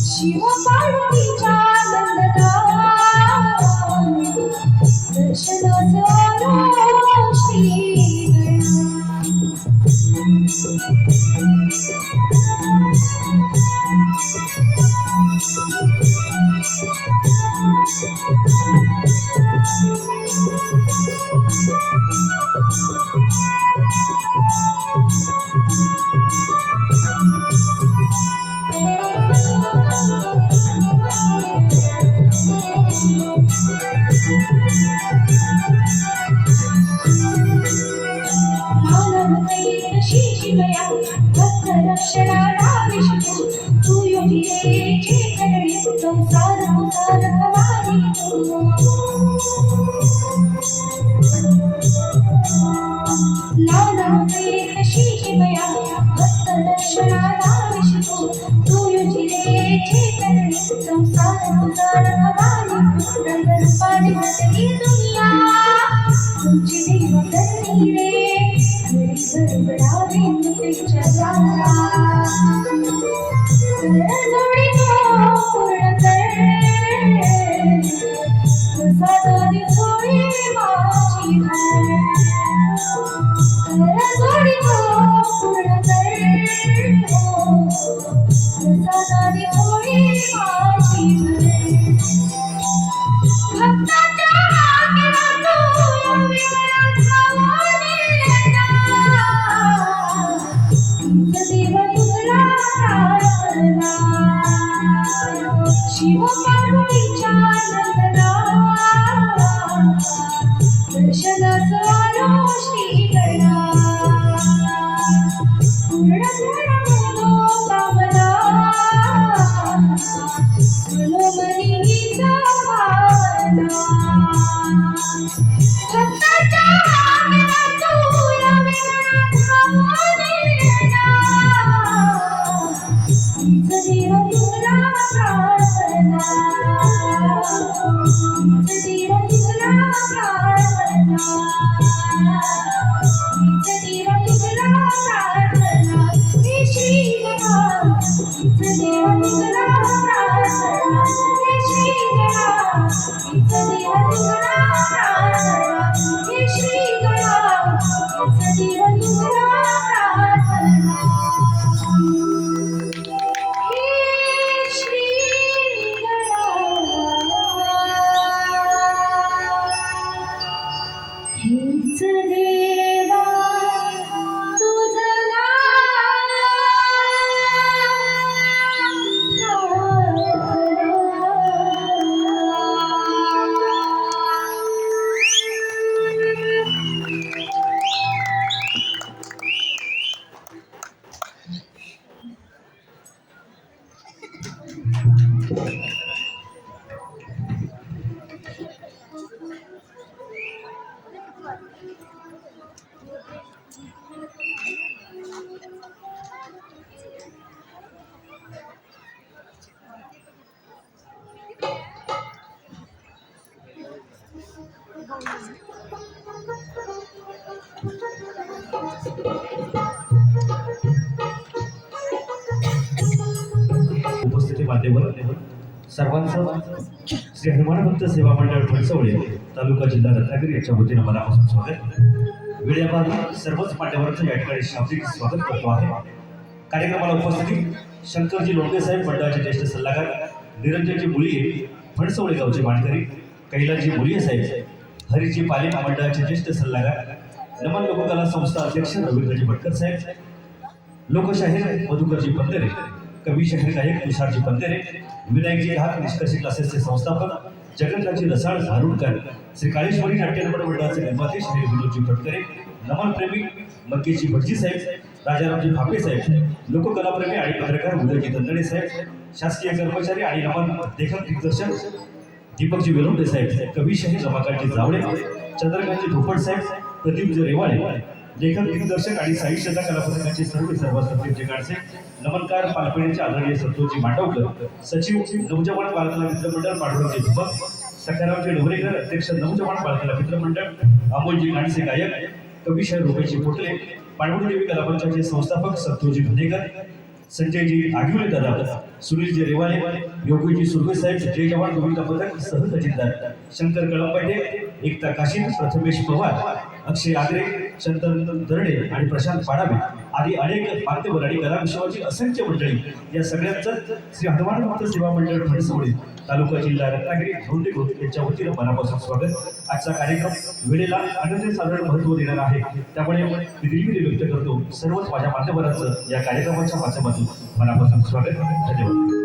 शिव पार्वतीच्या नंदना दर्शनाचा आलो श्रीगणा मानवतेत शिशिवया भक्त रक्षणाला विष्णू तू योगिरे चेतनने संसार उतार भवानी मानवतेत शिशिवया भक्त रक्षणाला विष्णू तू योगिरे चेतनने संसार उतार भवानी रंगरूपाने हसली दुनिया तुमची देव करणी रे गडगडावे तुझ्या जागा जोडी तो पूर्ण कर प्रसादाने सोडी माझी जोडी तो पूर्ण कर प्रसादाने सोडी माझी भक्ताच्या हाकेला तू विवरण भावाने देव तुला प्रार्थना शिव पार्वतीच्या नंदना दर्शनाचा आलो श्रीगणा पूर्ण पूर्ण कामना मनोमनी गीता भावना भक्ताच्या हाकेला तुला विवरण भावाने देव तुला प्रार्थना देव तुला प्रार्थना देव तुला प्रार्थना हे श्रीगणा देव तुला प्रार्थना हे श्रीगणा देव तुला प्रार्थना हे श्रीगणा देव तुला प्रार्थना हीच देवा तुझं उपस्थिती मान्यवर सर्वांचं श्री हनुमान भक्त सेवा मंडळ फणसवळे तालुका जिल्हा रत्नागिरी याच्या वतीनं मनापासून स्वागत. वेळेबाबत सर्वच मान्यवरांचं या ठिकाणी शाब्दिक स्वागत करतो आहे. कार्यक्रमाला उपस्थिती शंकरजी लोंढे साहेब मंडळाचे ज्येष्ठ सल्लागार, निरंजनजी मुलिये फणसवळे गावचे मानकरी, कैलासजी मुलिये साहेब, हरिजी पाले मंडळाचे ज्येष्ठ सल्लागार, नमन लोककला संस्था अध्यक्ष रवींद्रजी भटकर साहेब, लोकशाहीर मधुकरजी पंधरे, कवी शाहीर गायक तुषारजी पंधरे, विनायकजी घाट निष्कर्षी क्लासेसचे संस्थापक जगन्नाथजी रसाळ धारुणकर, श्री काळेश्वरी नाट्यनमन मंडळाचे निर्माते श्री विनोदजी फटकरे, नमन प्रेमी मंकेशजी भटजी साहेब, राजारामजी फापे साहेब, लोककलाप्रेमी आणि पत्रकार उदयजी दंदडे साहेब, शासकीय कर्मचारी आणि नमन लेखक दिग्दर्शक दीपकजी वेलोंडे साहेब, कवी शाहीर रमाकांतजी जावळे, चंद्रकांतजी भोपट साहेब, प्रदीपजी रेवाळे, लेखक दिग्दर्शक आणि साहित्यकथा कलापथकाचे सर्व सत्यमजी काळसे, नमनकार पालपेणीचे आदरणीय संतोषजी मांडवकर, सचिव नवजवान बालकला मित्र मंडळ पांडुरंगजी भुमक, सखारामजी डोंगरेकर, अध्यक्ष नवजवान बालकला मित्र मंडळ, अमोलजी गाणसे गायक, कवी शाहीर रुपेशजी पोटले, पांडुरंग देवी कलापंचाचे संस्थापक संतोषजी धनेकर, संजयजी आगिवले दादा, सुनीलजी रेवाले, योगीजी सुर्वे साहेब, जय जवान गोविंदा पथक सह खजिनदार शंकर कळंपाटे, एकता काशीद, प्रथमेश पवार, अक्षय आगरे, चंदन दरडे आणि प्रशांत पाडावे आदी अनेक मान्यवर आणि कलाविषयाची असंख्य मंडळी या सगळ्यांचं श्री हनुमान भक्त सेवा मंडळ फणसवळे तालुका जिल्हा रत्नागिरी धोंडे यांच्या वतीनं मनापासून स्वागत. आजचा कार्यक्रम वेळेला अनन्यसाधारण महत्त्व देणार आहे, त्यामुळे मी दिलगिरी व्यक्त करतो. सर्वच माझ्या मान्यवरांचं या कार्यक्रमाच्या माध्यमातून मनापासून स्वागत. धन्यवाद.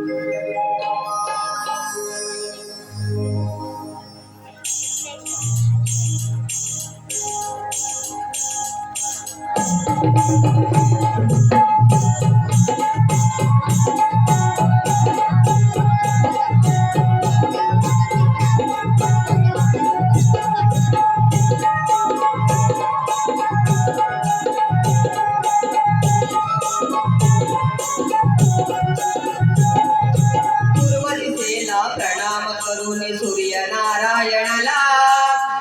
प्रणाम करून सूर्य नारायणाला,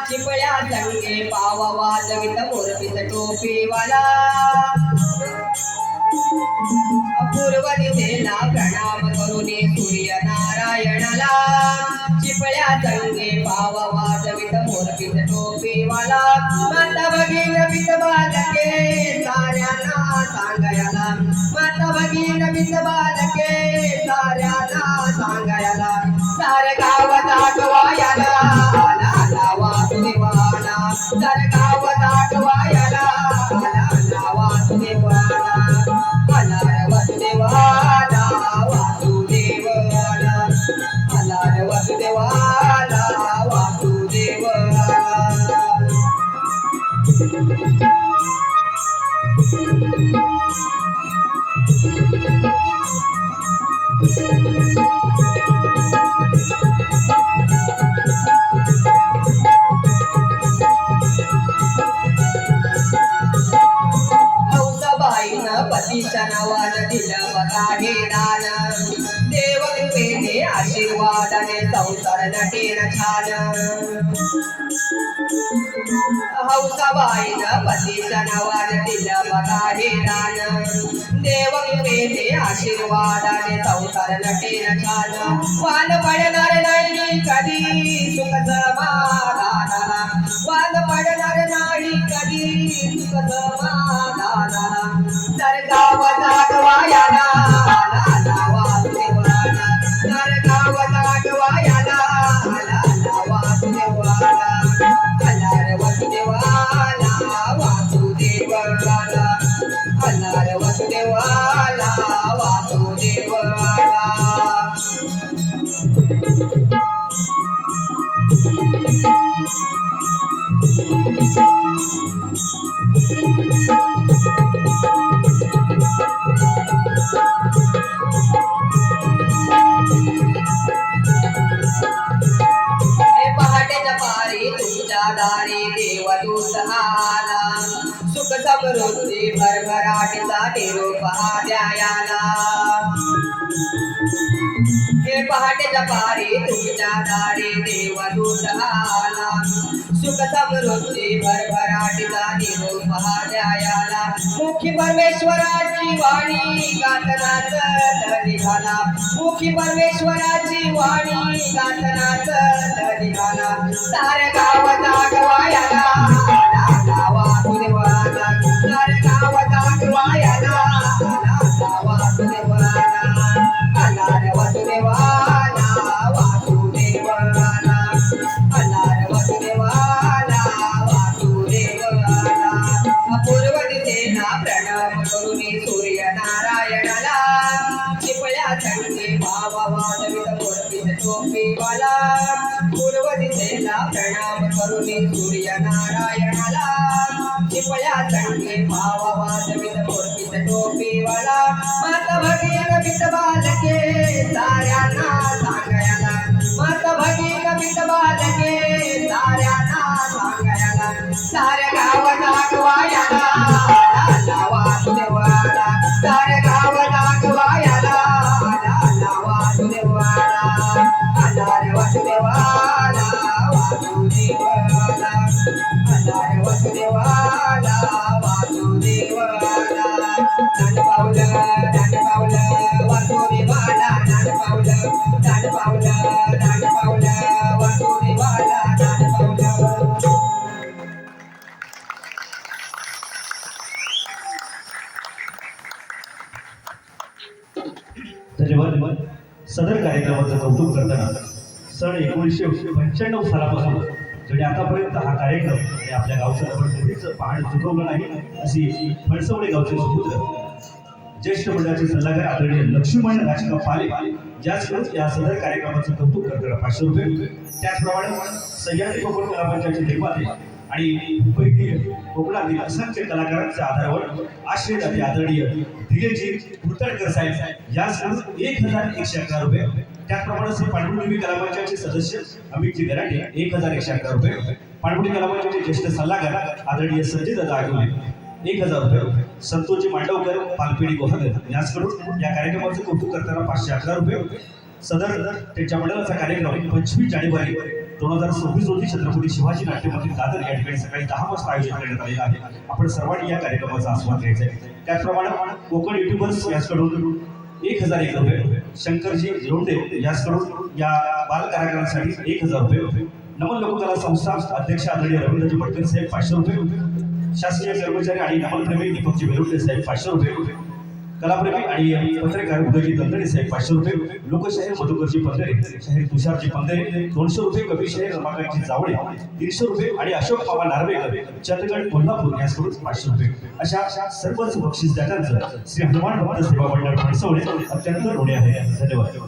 चिपळ्या संगे पावा वाजवित मोरपीत टोपीवाला. पूर्व दिशेला प्रणाम करून सूर्य नारायणाला, चिपळ्या संगे पावा वाजवित मोरपीत टोपीवाला. माता भगीन बित बालके साऱ्यांना सांगायला, माता भगीन बित बालके साऱ्यांना सांगायला. सारे गाव दाखवायला आला वासुदेवाला, सारे गाव दाखवायला आला वासुदेवाला. आला रे वासुदेवाला, वासुदेवाला, आला रे वासुदेवाला, वासुदेवाला. पतीच्या नावानं दिलं बघा हे दान, देवकृपेने आशीर्वादाने संसार नटेन छान. हौसाबाईनं पतीच्या नावानं दिलं बघा हे दान, देवकृपेने आशीर्वादाने संसार नटेन छान. वान पडणार नाही कधी सुख समाधानाला, वान पडणार नाही कधी सुख समाधानाला. तर गाव दाखवायला आला वासुदेवाला, तर गाव दाखवायला आला वासुदेवाला. आला रे वासुदेवाला, वासुदेवाला, आला रे वासुदेवाला, वासुदेवाला. पहाटेच्या पारी तुमच्या दारी देवदूत आला, सुख समृद्धी भरभराटीचा निरोप हा द्यायला. हे पहाटेच्या पारी तुमच्या दारी देवदूत आला सुख समृद्धी भरभराटीचा निरोप द्यायला मुखी परमेश्वराची वाणी गातनाच निघाला मुखी परमेश्वराची वाणी गातनाच निघाला सारे गाव जागवायला वासुदेवाला सारे गाव जागवायला वासुदेवाला अनार वासुदेवाला वासुदेवाला अनार वासुदेवाला वासुदेवाला अपूर्व दिसेना प्रणव करुणी सूर्य नारायणाला चिपळ्या संगे भावा वादवित मूर्तीत टोपीवाला पूर्व दिसेना प्रणव करुणी सूर्य नारायणाला चिपळ्या संगे भावा वादवित मूर्तीत टोपीवाला माता भगीर बित बालके साऱ्यांना सांगायला माता भगीर बित बालके साऱ्यांना सांगायला सारे गाव दाखवायला वासुदेवाला सारे गाव दाखवायला वासुदेवाला अनार वासुदेवाला वासुदेवाला अनार वासुदेवाला वासुदेवाला नान पावलं वासुदेवाला नान पावलं वासुदेवाला नान पावलं धन्यवाद. सदर कार्यक्रमाचं कौतुक करताना सन 1995 सालापासून म्हणजे आतापर्यंत हा कार्यक्रम आणि आपल्या गावचं आपण कधीच पाहणं चुकवलं नाही अशी फणसवडे गावचे सुपुत्र ज्येष्ठ मंडळाचे सल्लागार आदरणीय लक्ष्मण राजका पाले ज्याच या सदर कार्यक्रमाचं कौतुक करताना 500 रुपये त्याचप्रमाणे सह्याद्री कोकण कला मंचाचे निर्माते आणि मुंबईतील कोकणातील असंख्य कलाकारांच्या आधारावर आश्रयदाते आदरणीय दिलेजी कुर्तडकर साहेब यासह 1111 रुपये त्याचप्रमाणे श्री पांडुरंगी कला मंचाचे सदस्य अमितजी गराटे 1111 रुपये पांडुरंगी कला मंचाचे ज्येष्ठ सल्लागार आदरणीय संजय दादा आगवले 1000 रुपये संतोषजी मांडवकर पालपेडी गोहागर याचकडून या कार्यक्रमाचं कौतुक करताना 511 रुपये सदर त्यांच्या मंडळाचा कार्यक्रम 25 जानेवारी 2026 रोजी छत्रपती शिवाजी नाट्य मंदिर दादर या ठिकाणी सकाळी 10 वाजता आयोजित करण्यात आलेला आहे. आपण सर्वांनी या कार्यक्रमाचा आस्वाद घ्यायचा आहे. त्याचप्रमाणे कोकण युट्यूबर्स याचकडून 1001 रुपये शंकरजी लोंढे याचकडून या बाल कलाकारांसाठी 1000 रुपये नमन लोककला संस्था अध्यक्ष आदरणीय रवींद्रजी पटकर साहेब 500 रुपये शासकीय कर्मचारी आणि नमनप्रेमी दीपकजी बेरुटे साहेब 500 रुपये कलाप्रेमी आणि पत्रकार उदयजी दंदडे साहेब 500 रुपये लोकशाहीर मधुकरजी पंधरे शाहीर तुषारजी पंधरे 200 रुपये कविशाहीर रमाकांतजी जावळे 300 रुपये आणि अशोक बाबा नार्वेकर चंदगड कोल्हापूर याचकडून 500 रुपये अशा सर्वच बक्षीसदारांचं श्री हनुमान भक्त सेवा मंडळ फणसवडे अत्यंत ऋणी आहे. धन्यवाद.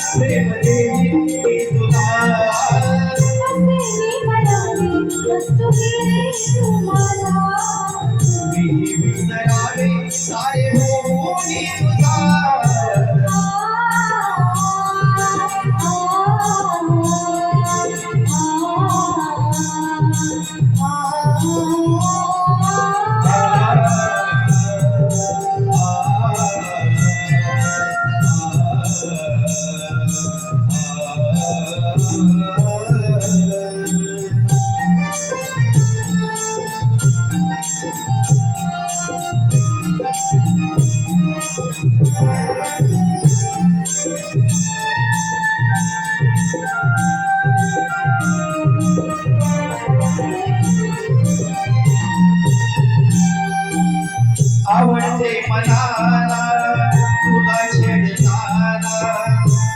प्रेम देईन मी तुला मी विसरावे सारे होऊन तुझा आवडते मनाला तुला छेडताना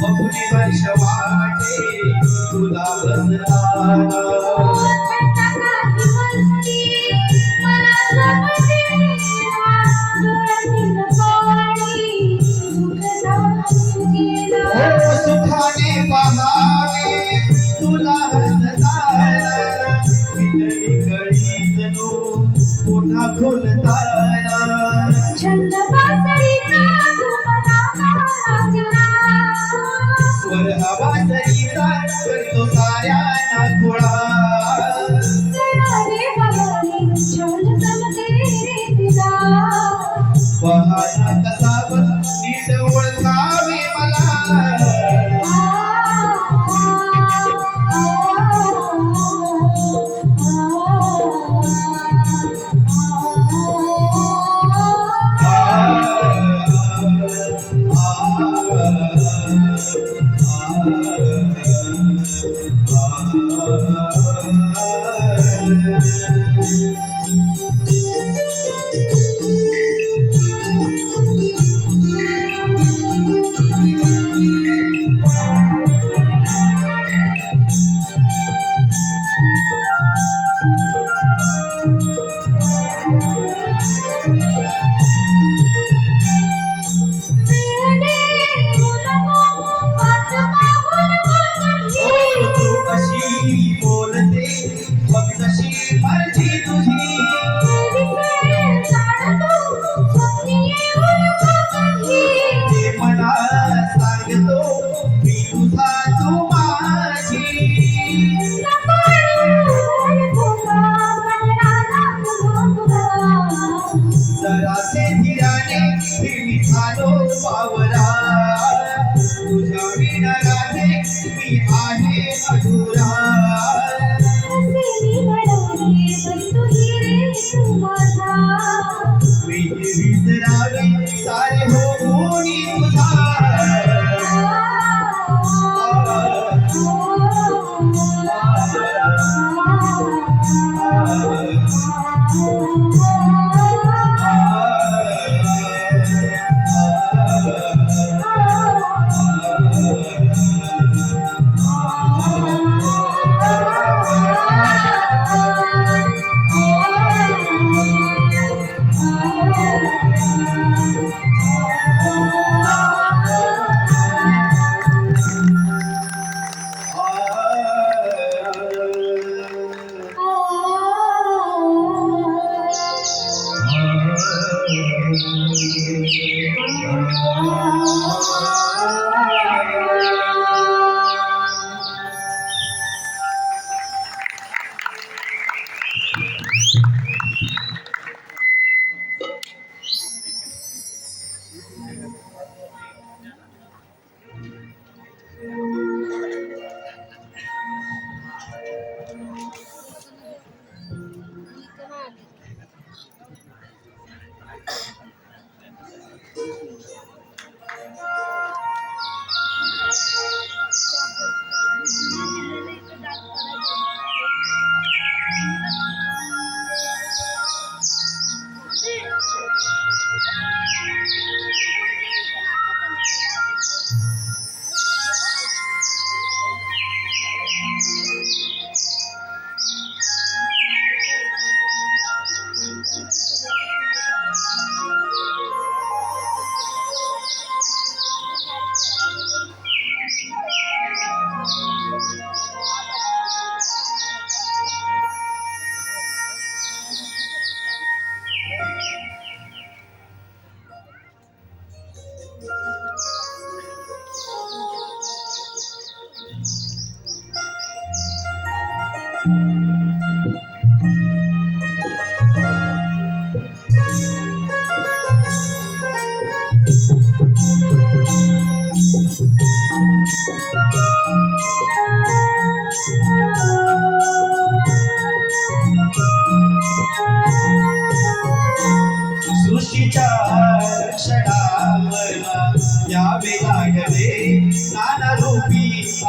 बघुनी वर्ष वाटे तुला बसताना हो सुखाने पहावे तुला हसताना वितळी कळीत नो पुन्हा खुलताना स्वर आवाजरीचा करतो साऱ्यांना खुळा बहाना कसावं नीट ओळखावे मला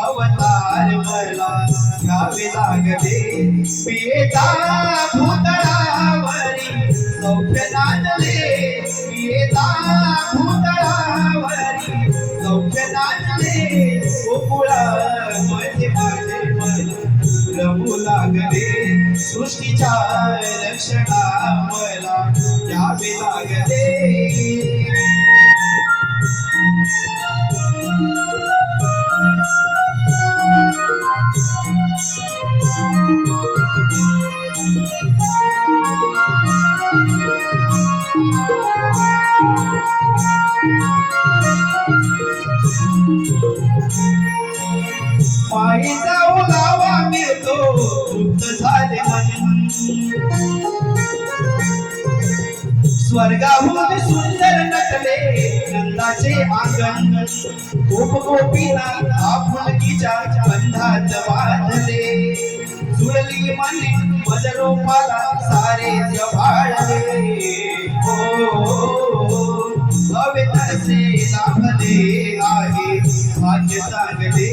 अवतार मला घ्यावे लागले पिता भूतळावरी सौख्य नाचले पिता भूतळावरी सौख्य नाचले गोकुळा मध्ये माझे मन रमू लागले सृष्टीच्या रक्षणा मला घ्यावे लागले माईचा ओलावा मिळतो तृप्त झाले मन स्वर्गाहून सुंदर नटले नंदाचे आंगण गोप गोपीना आपुलकीच्या बंधात बांधले जुळली मने मजरोपाला सारे जभाळले हवे तसे लाभले आहे भाग्य चांगले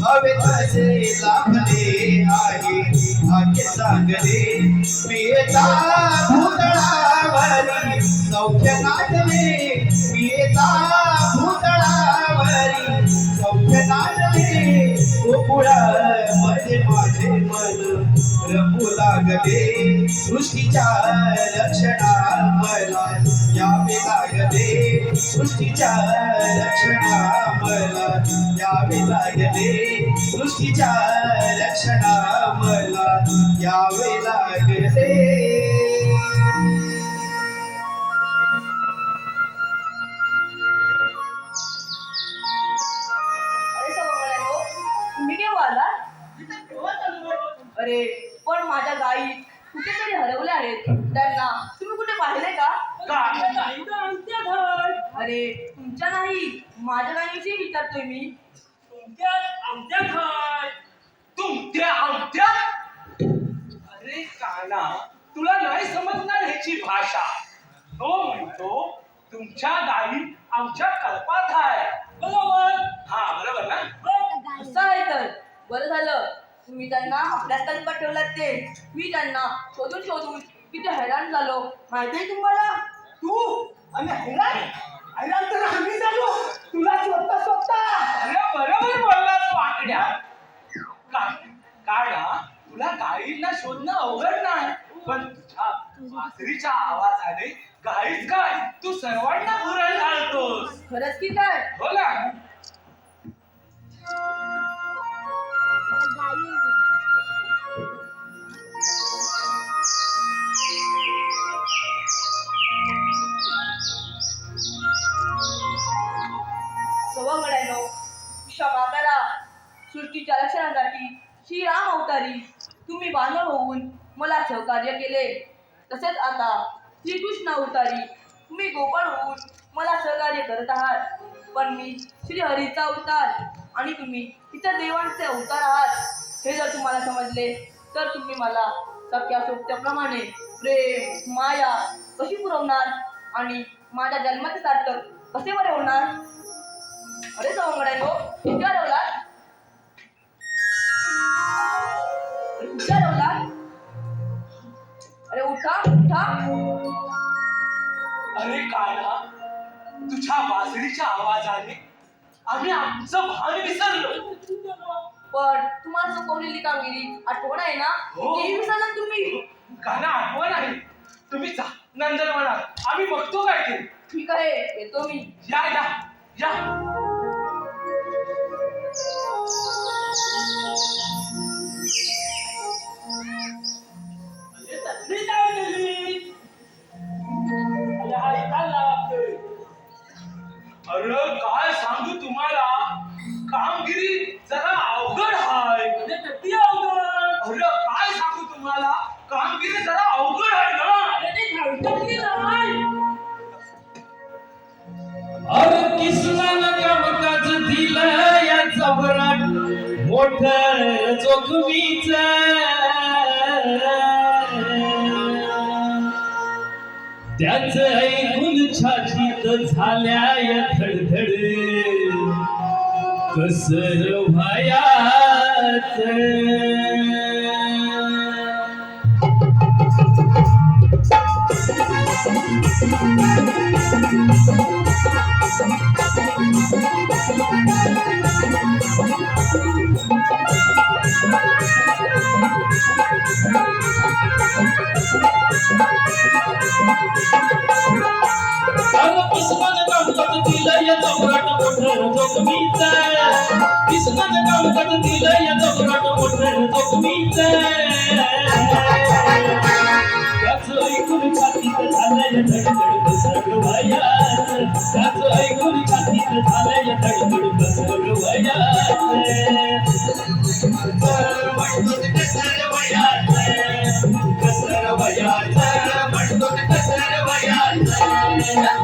हवे तसे लाभले आहे भाग्य चांगले पिता भूतळावरी सौख्य नाचले पिता भूतळावरी सौख्य नाचले गोकुळा मध्ये माझे मन रमू लागले सृष्टीच्या रक्षणा मला यावे लागले सृष्टीच्या रक्षणा मला यावे लागले सृष्टीच्या रक्षणा मला यावे लागले तुम्ही केव्हा आलात? अरे पण माझ्या गायी कुठेतरी हरवल्या आहेत त्यांना तुम्ही कुठे पाहिले का? अरे तुमच्या नाही माझ्या गायीची विचारतोय मी. तुमच्या अरे काना तुला नाही समजणार ह्याची भाषा. तो म्हणतो तुमच्या गायी आमच्या कल्पात आहे. बरोबर? हा बरोबर ना. असं आहे तर बरं झालं तुम्ही त्यांना आपल्याच कल्पात ठेवलात. ते मी त्यांना शोधून शोधून किती हैराण झालो माहितीये तुम्हाला. तू आणि हैराण तर आम्ही झालो तुला स्वतः. अरे बरोबर बोललास वाकड्या. काढा तुला गायींना शोधणं अवघड नाही पण तुझ्या वासरीच्या आवाजाने गाईच काय तू सर्वांना पुरण घालतोस. खरंच की काय? हो ना. सवंगड्यानो क्षमा करा. सृष्टीच्या रक्षणासाठी श्रीराम अवतारी तुम्ही बांधव होऊन मला सहकार्य केले. तसेच आता श्रीकृष्ण अवतारी तुम्ही गोपाळ होऊन मला सहकार्य करत आहात. पण मी श्रीहरीचा अवतार आणि तुम्ही इतर देवांचे अवतार आहात. हे जर तुम्हाला समजले तर तुम्ही मला सख्या सोबत्याप्रमाणे प्रेम माया कशी पुरवणार आणि माझ्या जन्माचे सार्थक कसे बरे होणार. अरे सवंगड्यानो किती हरवलात? कुठे हरवलात? अरे उठा उठा. अरे काढा तुझ्या वासरीच्या आवाजाने आम्ही आमचं भान विसरलो. पण तुम्हाला चुकवलेली कामगिरी आठवण आहे ना. हो. ती विसरलात तुम्ही. काना आठवण आहे. तुम्ही जा नंदनवनात आम्ही बघतो काय ते. ठीक आहे येतो मी. या या या. अरे काय सांगू तुम्हाला कामगिरी जरा अवघड आहे. अरे काय सांगू तुम्हाला कामगिरी जरा अवघड आहे ना. अरे किसनानं कामकाज दिलं या जबराट मोठ जोखमीच. त्याच ऐकून छातीत झाल्या या धडधड कसर भयाच ऐकून छातीत झालंय धडधड कसर वयात त्याचं ऐकून छातीत झालंय धडधड कसर वयात म्हणतो ते कसर वयात कसर वयात म्हणतो ते कसर वयात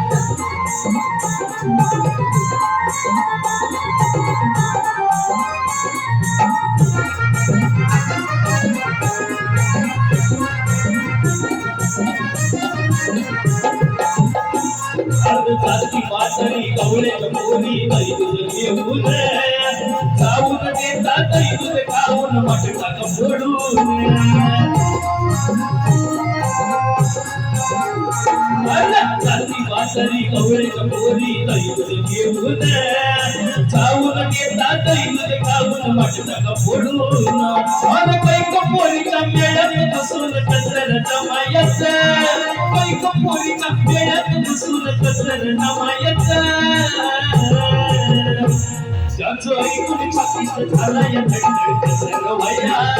अर्धी पातळी कवळे मोरी बाई तुझं घेऊन जाऊन देतात तुझे खाऊन मटका फोडून अर्धी पातळी कवळे मोरी बाई तुझं घेऊन जाऊन देतात तुझे खाऊन मटका फोडून अरे पैक पोरीच्या मेळ्यात बसून कसर जमायच पैक पोरीच्या मेळ्यात बसून कसर नमायच त्याचं ऐकून छातीत झालंय धडधड कसर वयात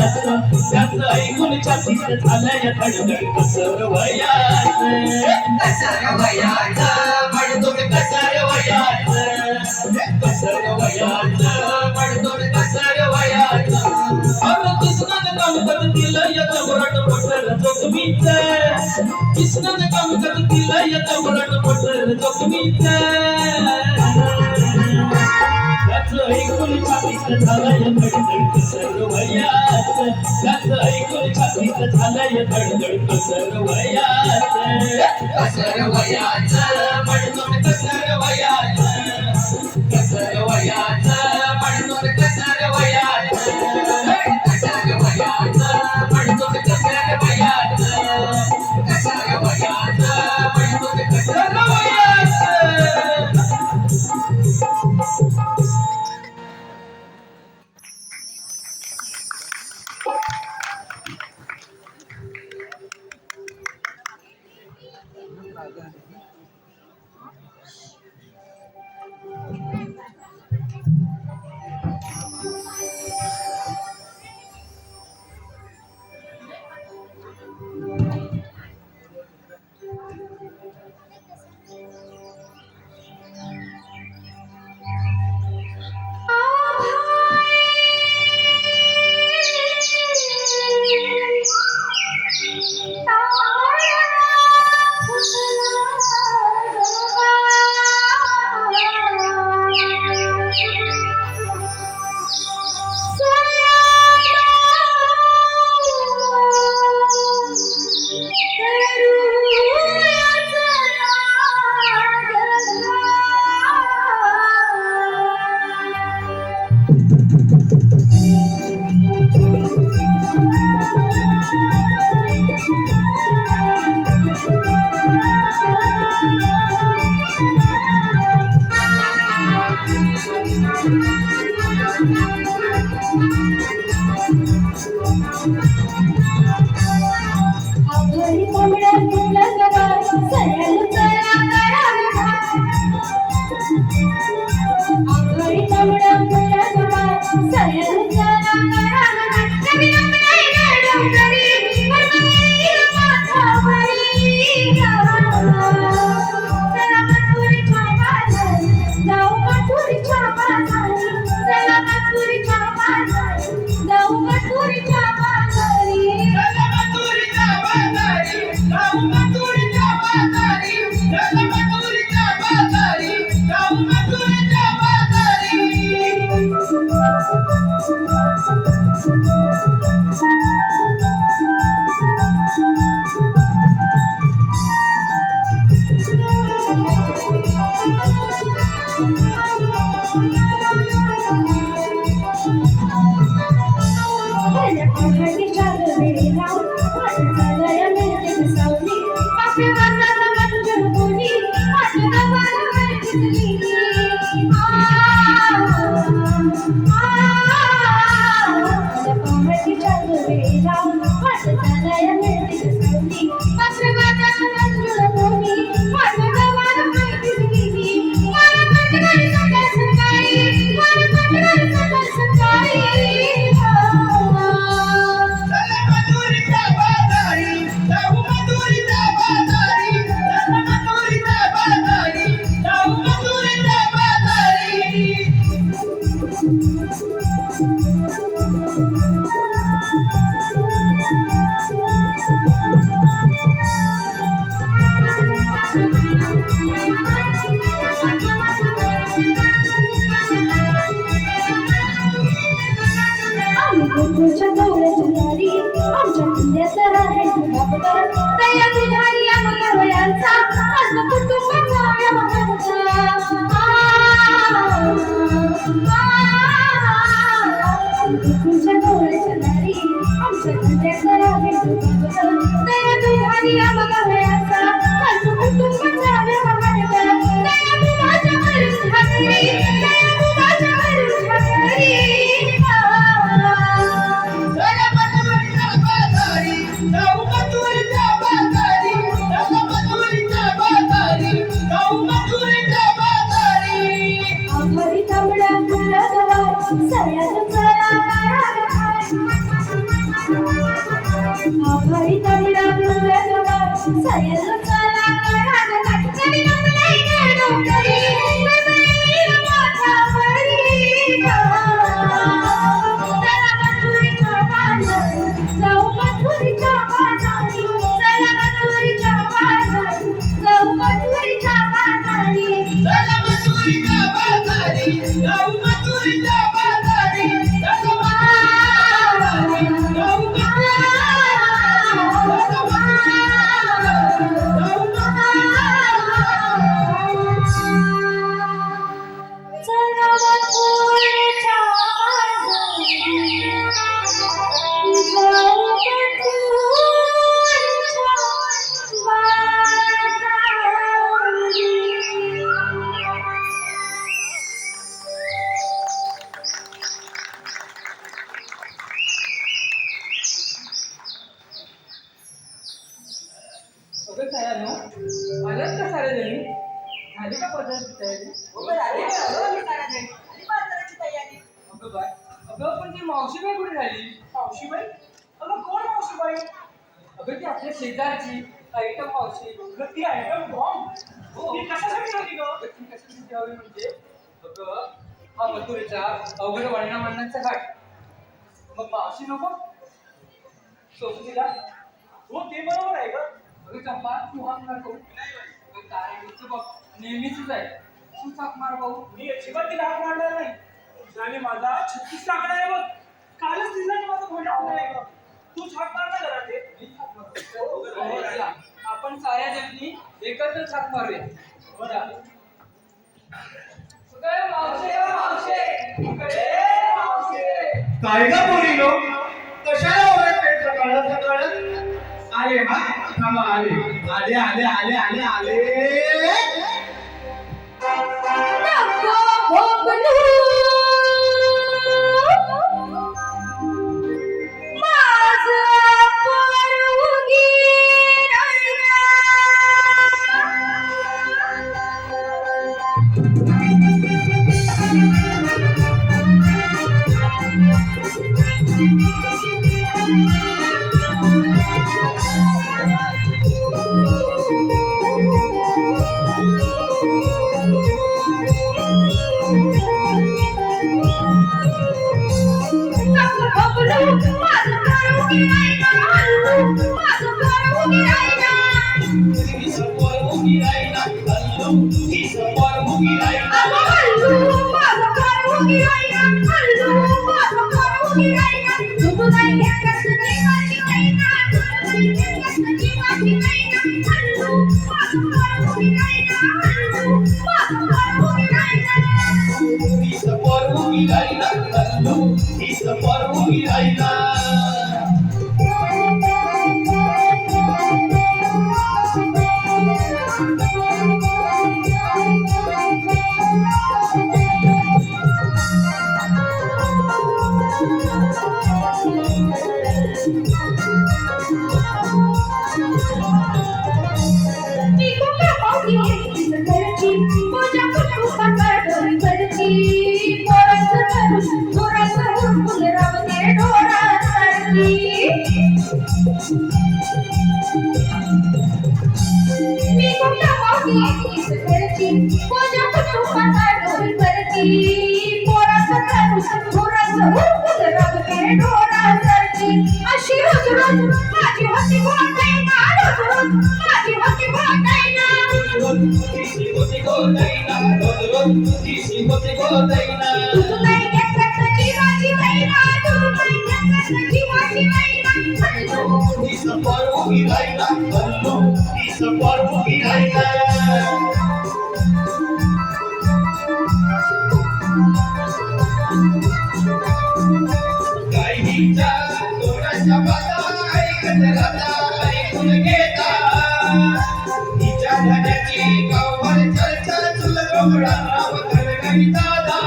त्याचं ऐकून छातीत झालंय धडधड कसर वयात कसर वयात म्हणतो कसर वयात कसर वयात म्हणतो कसर वयात अरे कृष्णाने काम करत दिलं याचा वरट पटर जोगमीच कृष्णाने काम करत दिलं याचा वरट पटर जोगमीच त्याचं ऐकून छातीत झालंय धडधड कसर वयात त्याचं ऐकून छातीत झालंय धडधड कसर वयात कसर वयात म्हणतो कसर वयात कसर वयात म्हणतो कसर वयात कसर वयात म्हणतो कसर वयात कसर वयात म्हणतो कसर वयात शेजारची आयटम मावशी ती आयटम बॉम्ब ती कशासाठी होती ग म्हणजे हा मथुरेचा अवघड वळणा वळणाचा घाट मग मावशी नको सोबतीला हो ते बरोबर आहे ग अगं चंपा तू हाक मार करू काय बघ नेहमीच आहे तू हाक मार भाऊ मी अजिबात तिला हाक मारणार नाही आणि माझा 36 आकडा आहे बघ कालच तिला माझा फोन आहे बघ तू छाक मारणार जरा ते आपण साऱ्या जणी एकत्र छाक मारूया काय ग मुलीनो कशाला ओरडते सकाळ सकाळ आले हा थांबा आले आले आले आले आले आले उभी राहिला हल्लू हीच पर उभी राहिला अशी रोज रोज माझी होती गोटाईना रोज रोज माझी होती गोटाईना तिची होती गोदाईना रोज रोज तिची होती गोदाईना तू नाही घेतलं जीवाची वैरा तू नाही घेतलं जीवाची वैरा हीच पर उभी राहिला हल्लू हीच पर उभी राहिला गायीच्या तोंडाच्या बाता ऐकत राहता ऐकून घेता हिच्या धन्याची गावभर चर्चा चुल डोंगरा नाव धरगणी दादा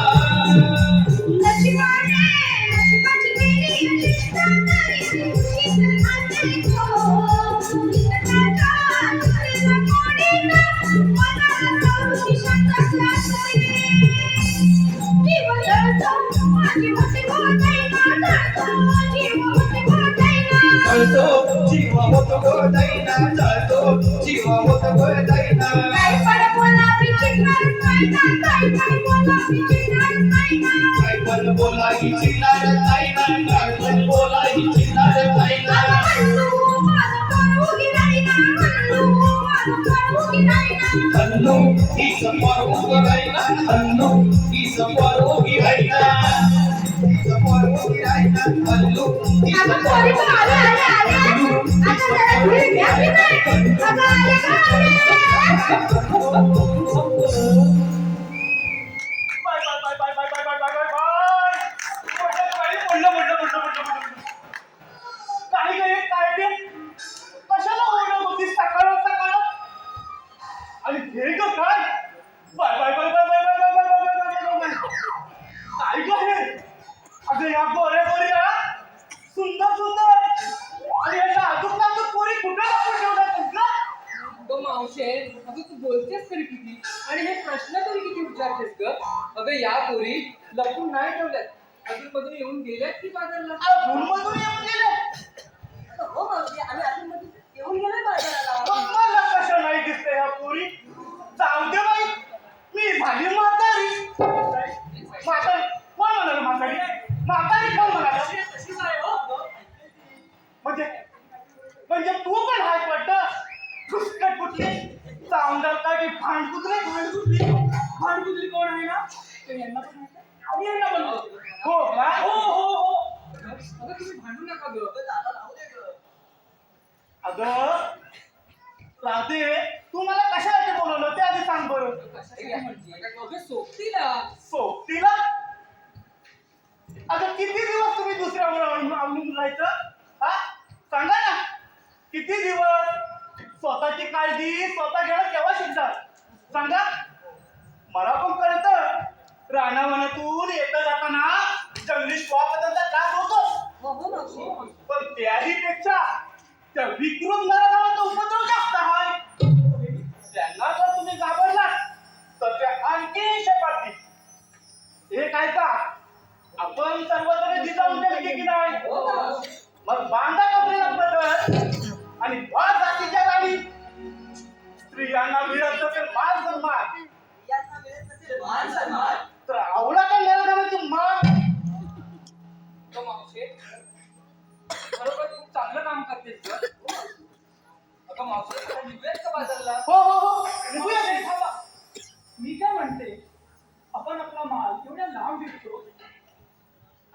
नशिबाने नशिबाची बेरी चिष्टा तरी चिष्ट आणली तो चिष्टाचा तुझ्या कोणीना मनाला करूची शंका लागली जीव जळतो माझी होती गोदाईना जळतो जीव होतो गोदाईना जळतो जीव होतो गोदाईना काय पण बोलावी चिकणार नाही ना काय बोलावी चिकणार नाही ना काय पण बोलाही चिल्लार जाईना काय पण बोलाही चिल्लार जाईना हल्लू माझं पर उगी राहिना हल्लू माझं पर उगी राहिना हल्लू हीच पर उभी राहिला हल्लू हीच पर उभी राहिला हीच पर उभी राहिला हल्लू हीच आता पर पोरी उभी पण आले आता जरा धीर घ्या की नाही अगं आले का आले bye bye bye bye bye bye bye bye bye पडलं काही नाही काय ते कशाला ओरडत होतीस सकाळ सकाळ आणि हे ग काय bye bye bye bye bye bye bye bye bye bye bye काय ग हे अगं या गोऱ्या गोऱ्या सुंदर सुंदर आणि याच्या आजूबाजू पोरी कुठे लपून ठेवतात तुमचं अगं मावशे अगं तू बोलतेस तरी किती आणि हे प्रश्न तरी किती विचारतेस ग अगं या पोरी लपून नाही ठेवल्यात अजूनमधून येऊन गेल्यात की बाजारला भूलमधून येऊन गेले हो मावशी आम्ही आतून येऊन गेलोय बाजाराला मला कशा नाही दिसते ह्या पोरी जाऊ दे बाई मी झाली म्हातारी म्हातारी कोण म्हणाल म्हातारी म्हातारी कोण म्हणाल म्हणजे म्हणजे तू पण हाय पडत फुसकट कुठली चावणार का की भांडकुदली भांडकुदली कोण आहे ना ते यांना पण माहिती आहे? आम्ही यांना पण माहिती आहे. हो का हो अगं तुम्ही भांडू नका ग अगं राधे तू मला कशासाठी बोलवलं ते आधी सांग बरं अगं सोबतीला सोबतीला अगं किती दिवस तुम्ही दुसऱ्यावर अवलंबून राहायचं हा सांगा ना किती दिवस स्वतःची काळजी स्वतः घेणं केव्हा शिकणार सांगा मला पण कळतं रानावनातून येता जाताना जंगली श्वासाचा त्रास होतो हो मावशी पण त्याहीपेक्षा त्या विकृत नराधमाचा उपद्रव जास्त आहे त्यांना जर तुम्ही घाबरलात तर त्या आणखी शेपारतील हे काय का आपण सर्वजण जिजाऊन गेले की नाही मग बांधा कपड्याला बदल आणि वा जातीच्या गाडी स्त्रियांना मिळत नसेल मान सन्मान मान सन्मान तर आवडा का नराधमाची मान अगं मावशे खरोखर खूप चांगलं काम करतेस ग अगं मावशे आता निघूयात का बाजारला हो निघूया ते. थांबा. मी काय म्हणते आपण आपला माल एवढ्या लांब विकतो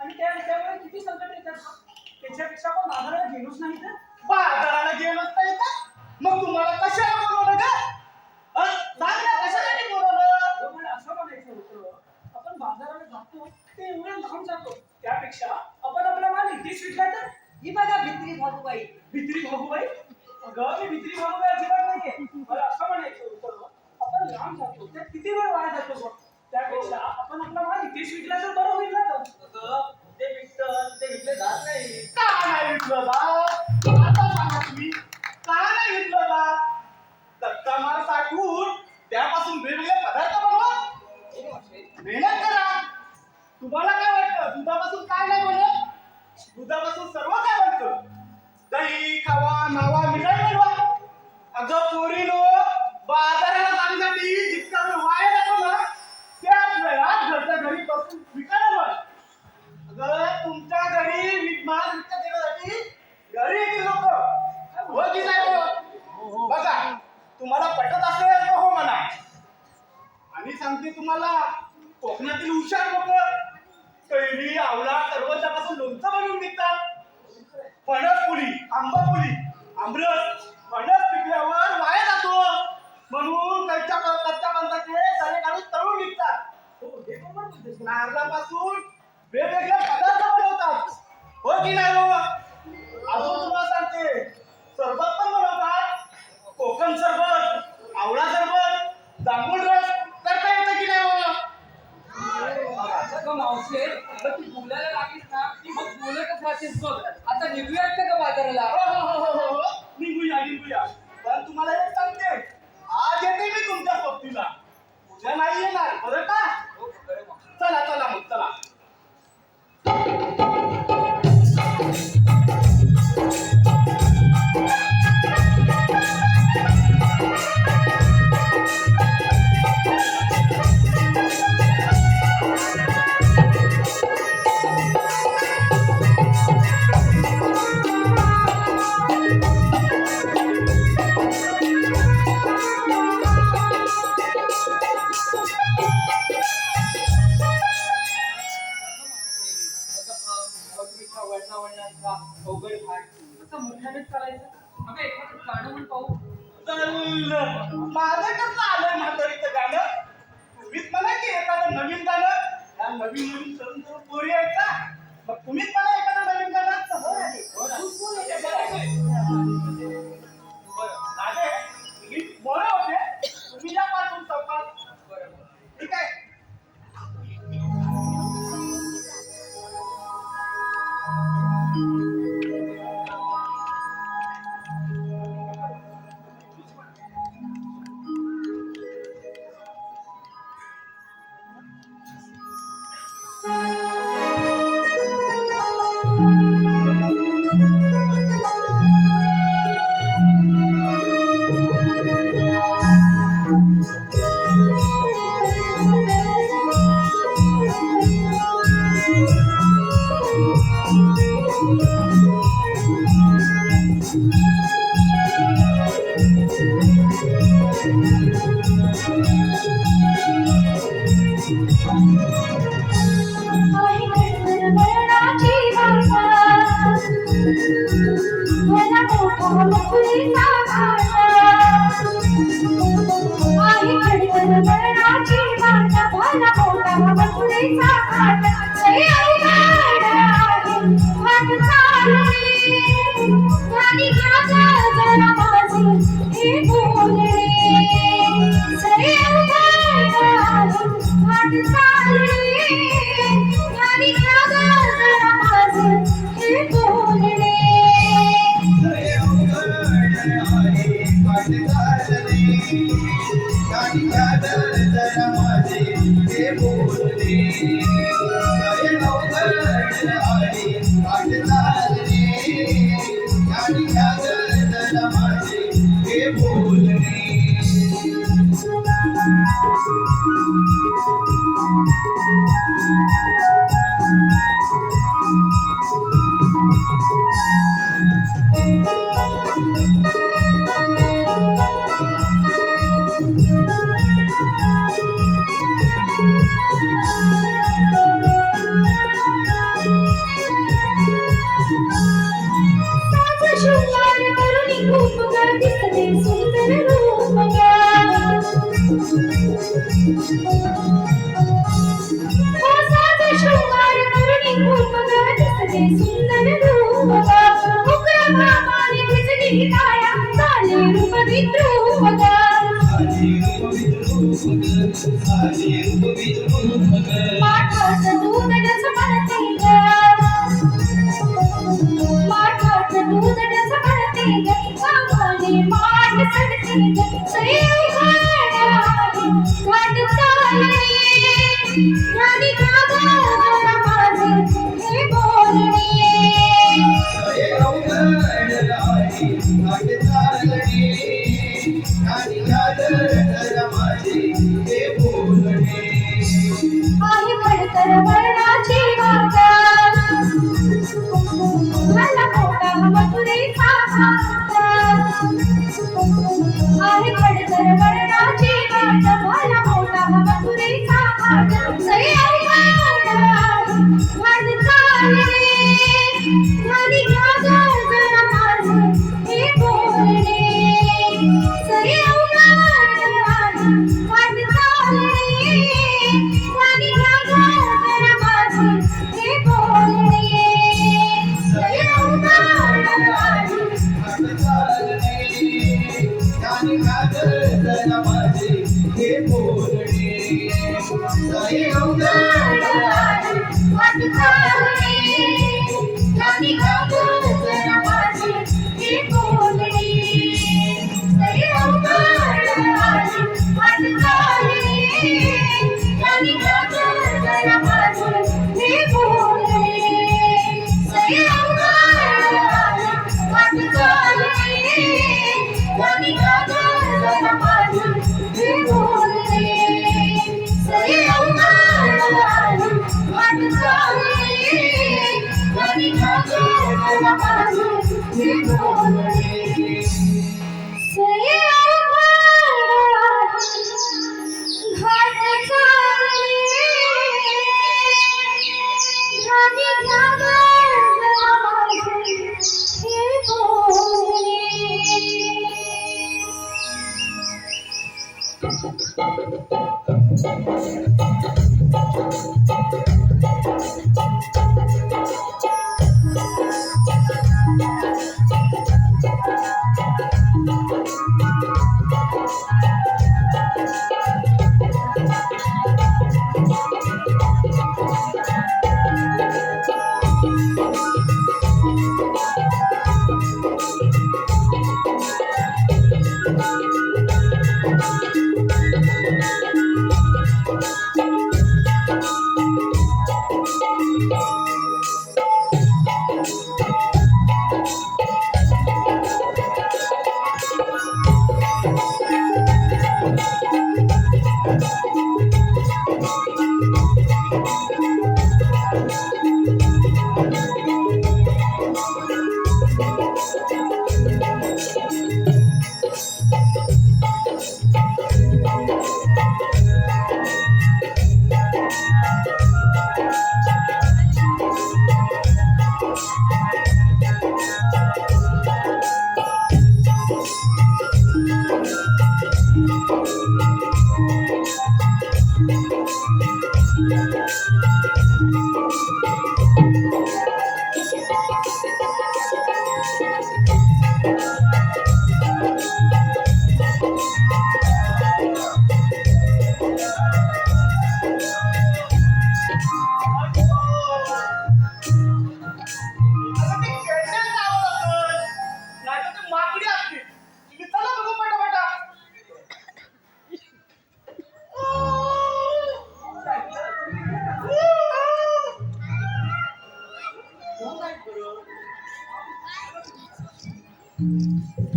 आणि त्यामुळे किती संकट येतात त्याच्यापेक्षा आपण बाजाराला गेलोच नाही तर बाजाराला गेलोच नाही का मग तुम्हाला कशाला बोलवलं का सांग ना कशासाठी बोलवलं मला असं म्हणायचं होतं आपण बाजाराला जातो ते एवढं लांब जातो त्यापेक्षा आपण आपला माल इथेच विकला तर. ही बघा भित्री भागूबाई. भित्री भागूबाई? अगं मी भित्री भागूबाई अजिबात नाहीये. मला असं म्हणायचं होतं आपण लांब जातो त्यात किती वेळ वाया जातो बघ. त्यापेक्षा आपण आपला माल इथेच विकला तर बरं होईल ना तर. ते विकले जात नाही. का नाही विकलं जात? आता सांगा तुम्ही का नाही विकलं जात? कच्चा माल साठवून त्यापासून वेगवेगळे पदार्थ बनवा, मेहनत करा. तुम्हाला काय वाटतं दुधापासून काय नाही बनत? दुधापासून सर्व काय बनतं. दही, खवा, मावा, मिठाई बनवा. अगं पोरीनो, बाजाराला जाण्यासाठी जितका वेळ वाया जातो ना त्याच वेळात घरच्या घरी बसून विकायला बस. अगं तुमच्या घरी माल विकत देण्यासाठी घरी येतील लोक. हो की नाही हो? बघा तुम्हाला पटत असेल तर हो म्हणा. आणि सांगते तुम्हाला कोकणातील हुशार लोक कैरी, आवळा, करवंदापासून लोणचं बनवून विकतात. फणस पुली, आंबा पुली, आमरस, फणस पिकल्यावर वाया जातो म्हणून कच्च्या पंचाचे दाणे काढून तळून विकतात. नारळापासून वेगवेगळे पदार्थ बनवतात. हो की नाही हो? अजून तुम्हाला सांगते सरबत पण बनवतात. कोकण सरबत, आवळा सरबत, जांभूळ रस करता येतं की नाही हो? अगं मावशे, तू बोलायला लागलीस ना की मग बोलतच राहतेस बघ. आता निघूयात का बाजाराला? हो. निघूया. पण तुम्हाला एक सांगते आज येते मी तुमच्या सोबतीला, उद्या नाही येणार बरं का? चला मग चला. मोठ्यानेच करायचं. अगं एखादं गाणं म्हण पाहू. माझं कसं आलंय म्हातारीचं गाणं? तुम्हीच मला की एखादं नवीन गाणं. या नवीन तरुण पोरी आहेत का? मग तुम्हीच मला एखादं नवीन गाणं. राजे, मी मोरे होते, तुम्ही या पाठवून चौकात. ठीक आहे. ते सुंदर रूप ग उग्र भावाने विजली काया झाले रूप विद्रूप ग माठात दूध डसमळते ग माठात दूध डसमळते ग भावाने माठ सडते ग सैव घाट चालणे ध्यानी गागा माझे हे बोलणे आहे खडतर वर्णाची वाटा मला मोठा मथुरेचा भाता आहे खडतर वर्णाची वाटा मला मोठा मथुरेचा भाता सैव घाट चालणे ध्यानी गागा जरा माझे हे बोलणे सैव घाट चालणे ध्यानी गागा जरा माझे हे बोलणे सैव घाट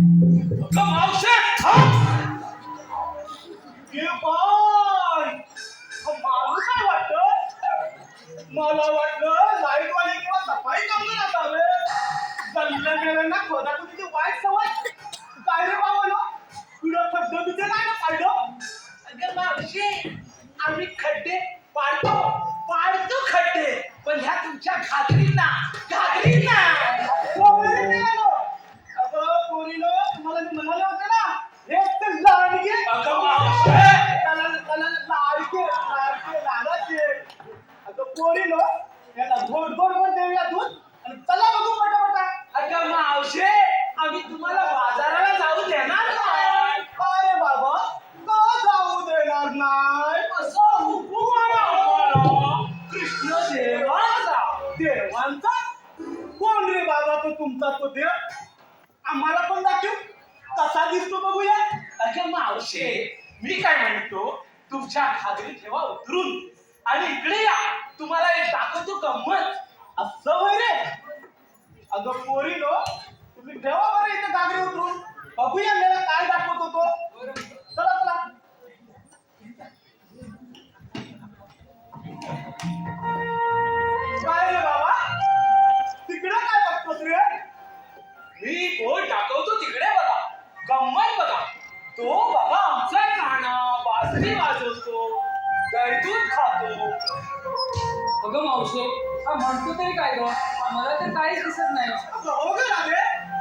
मावशे थांब. ए बाय माणूस काय वाटतं मला वाटलं लाईटवाले किंवा सफाई कामगार असावे जल्लं गेलं ना खोदाखोदीची वाईट सवय काय रे बाबा तुला खड्डे बिचे नाही ना पाडलं अगं मावशी आम्ही खड्डे पाडतो खड्डे पण ह्या तुमच्या घागरींना अगं पोरीनो तुम्हाला मी म्हणाले होते ना हे तर लाडके अगं मावशे लाडाचे अगं पोरीनो याला गोड गोड पण देऊया दूध चला बघू पटापटा. अगं मावशे, आम्ही तुम्हाला बाजाराला जाऊ देणार नाही. अरे बाबा, का जाऊ देणार नाही? असा हुकूम आला आम्हाला कृष्ण देवाचा. देवांचा? कोण रे बाबा तो तुमचा तो देव? आम्हाला पण दाखव, कसा दिसतो बघूया. अगं मावशे, मी काय म्हणतो, तुमच्या घागरी ठेवा उतरून आणि इकडे या. तुम्हाला एक दाखवतो गंमत. असं होय रे? अगं पोरी नो, तुम्ही ठेवा बरं इथे घागरी उतरून, बघूया मला काय दाखवतो तो. चला चला. काय रे बाबा, तिकडे काय बघतोस रे? मी बोट दाखवतो तिकडे बघा. गंमत बघा. तो बघा आमचा काना बासरी वाजवतो, दैदूत खातो. अगं मावशे, हा म्हणतो तरी काय ग? मला तर काहीच दिसत नाही. हो ग राधे,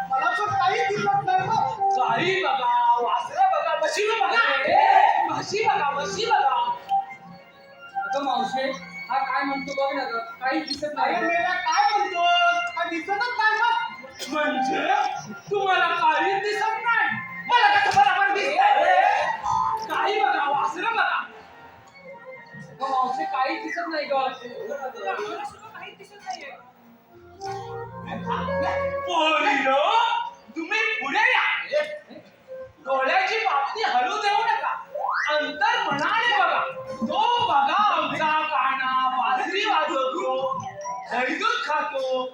मला पण काही दिसत नाही बघ. गाई बघा, वासरं बघा, म्हशी बघा, म्हशी बघा, म्हशी बघा. अगं मावशे, हा काय म्हणतो बघ ना ग, काहीच दिसत अरे नाही. मेला काय म्हणतो? काय दिसतच नाही बघ. म्हणजे तुम्हाला काहीच दिसत नाही? मला कसं बरोबर दिसतंय? गाई बघा, वासरं बघा. अगं मावशे, काहीच दिसत नाही ग. काहीच दिसत नाहीये. पोरीनो, तुम्ही पुढे या. डोळ्याची बाबती हलू देऊ नका. अंतर मनाने बघा. तो बघा आमचा काना बासरी वाजवतो, दैदूत खातो.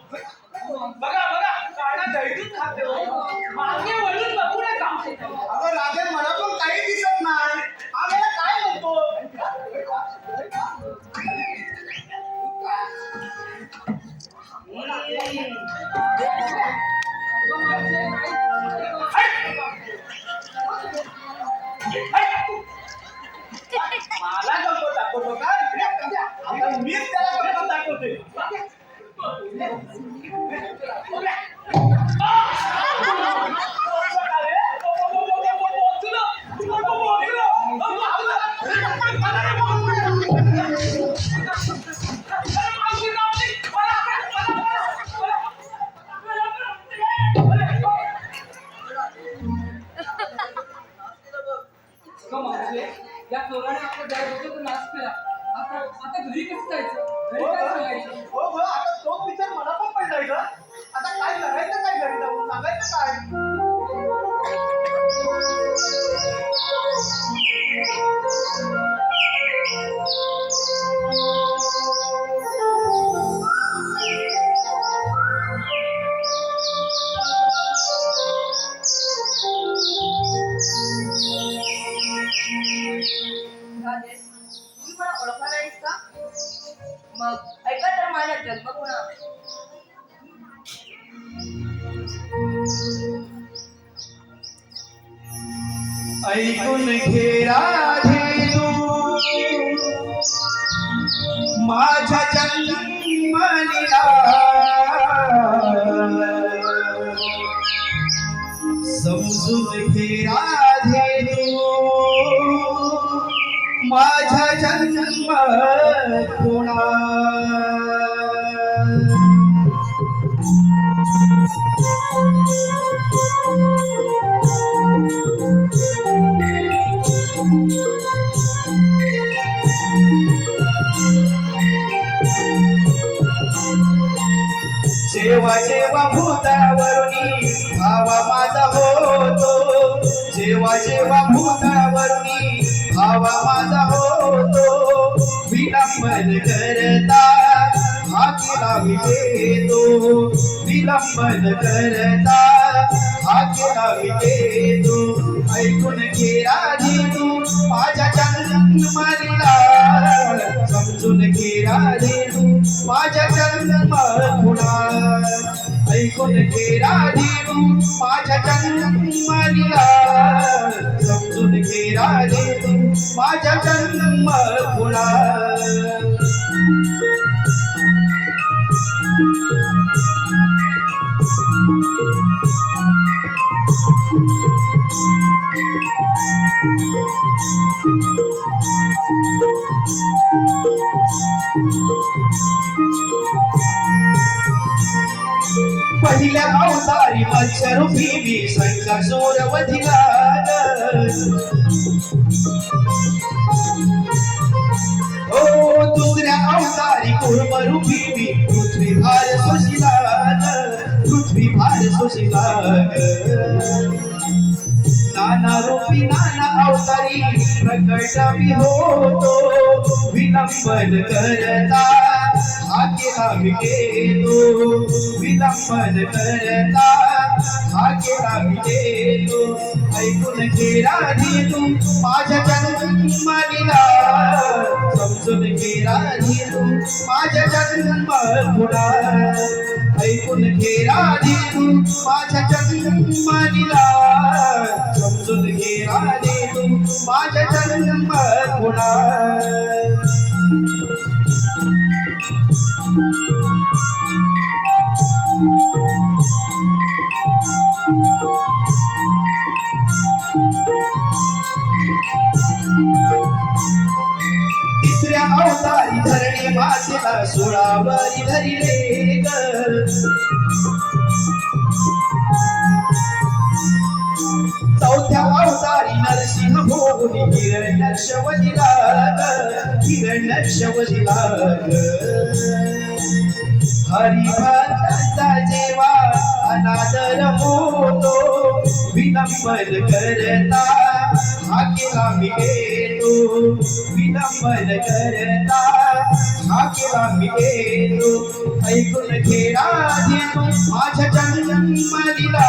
बघा बघा, काना दैदूत खातो. मागे वळून बघू नका. अगं राधे, मला पण काही दिसत नाही. आम्हाला काय म्हणतो? अगं मावशे, काहीच मला गंमत दाखवतो का? आता मीच त्याला गंमत दाखवते. अगं मावशे, या चोराने आपल्या घराबद्दल नाश केला. आता घरी कसं जायचं? घरी काय सांगायचं? हो ग, आता तोच विचार मला पण पडलाय ग. आता काय करायचं, काय घरी जाऊन सांगायचं काय? राधे, तुम्ही मला ओळखला नाहीस का? मग ऐका तर माझा जन्म कोणा. ऐकून घे राधे तू माझ्या जन्मलीला, समजून घे राधे तू माझ्या जन्म कोणा. जेव्हा जेव्हा भूतावरुनी भावा माझा होतो, जेव्हा जेव्हा भूतावरुनी भावा माझा होतो, विलंबन करता हाती लावी देतो, विलंबन करता हाती लावी देतो. ऐकून घे राधे तू माझ्या जन्मलीला, समजून घे राधे तू माझ्या जन्म खुणा. ऐकून घे राधे तू माझ्या जन्मलीला, समजून घे राधे तू माझ्या जन्म खुणा. पहिल्या अवतारी मत्स्यरूपी मी संकसूर वधिला ओ दुसऱ्या अवतारी कुर्मरूपी मी पृथ्वीभार सुशिला पृथ्वीभार सुशिला नाना रूपी नाना अवतारी प्रकट मी होतो विलंबन करता हाके आम्ही गेलो विलंबन करता हाके आम्ही गेलो ऐकून घे राधी तू माझ्या जन्मदिला समजून घे राधी तू माझ्या जन्मदिला ऐकून घे राधी तू माझ्या जन्मदिला समजून घे राधी तू माझ्या जन्मदिला तिसऱ्या अवतारी धरणी मातेला सोळावरी धरिले ग चौथ्या अवतारी नरसिंह भोगुनी हिरण्यशवदिला हिरण्यशवदिला हरिभक्तांचा जेवा अनादर होतो विलंबन करता हाकेला मी गेलो विलंबन करता हाकेला मी गेलो ऐकून घे राधी तू माझ्या जन्मदिला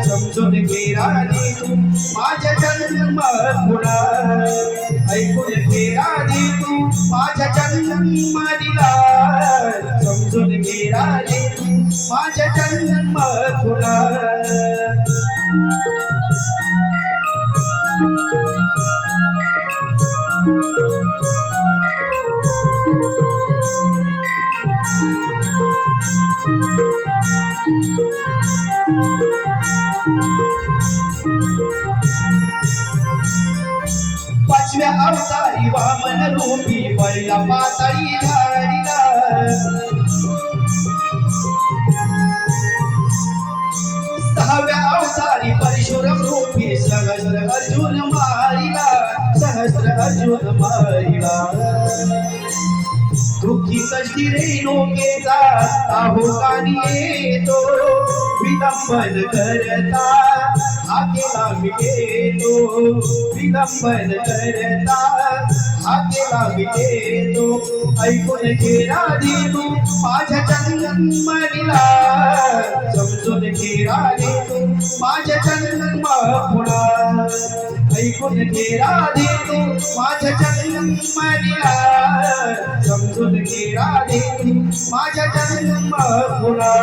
समजून घे राधी तू माझ्या जन्मदिला ऐकून घे राधी तू माझ्या जन्मदिला समजून घे राधी तू माझ्या जन्मदिला पाचव्या अवतारी वामन रूपी पहिला पाताळी धारिला सहाव्या अवतारी परशुराम रूपी सहस्र अर्जुन मारिला सहस्र अर्जुन मारिला दुःखी कष्टी रेणुकेचा आहोकानी येतो विलंबन करता हाकेला मी गेलो विलंबन करता हाकेला मी गेलो ऐकून घे राधी तू माझ्या जन्मदिला समजून घे राधी तू माझ्या जन्मदिला ऐकून घे राधी तू माझ्या जन्मदिला समजून घे राधी तू माझ्या जन्मदिला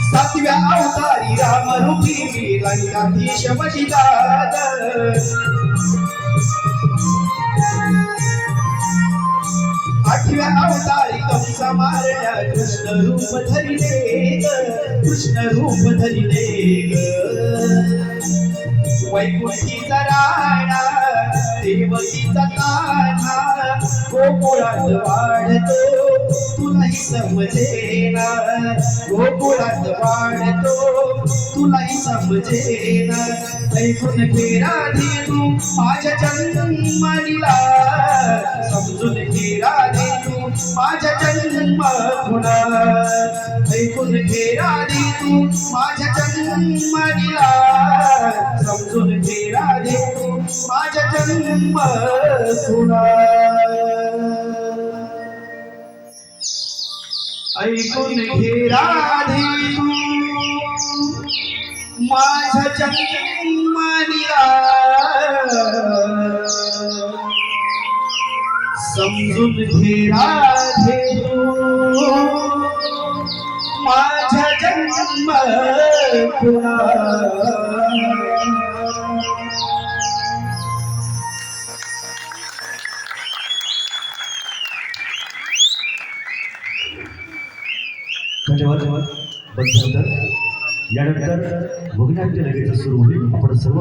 सातव्या अवतारी रामरूपी मी लंकाधीश वशिला आठव्या अवतारी कंस मारण्या कृष्ण रूप धरिले कृष्ण रूप धरिले वैकुंठीचा राणा देवकीचा कान्हा गोकुळात वाढतो तुलाही समजेना गोकुळात वाढतो तुलाही समजेना ऐकून घे राधी तू माझ्या जन्मदिला समजून घे राधी तू माझ्या जन्मदिला ऐकून घे राधी तू माझ्या जन्मदिला समजून घे राधी तू माझ्या जन्मदिला ऐकून घे राधी तू माझ्या जन्मदिला समजून घे राधी तू माझ्या जन्मदिला धन्यवाद. पण यानंतर वगनाट्य लगेच सुरू होईल. आपण सर्व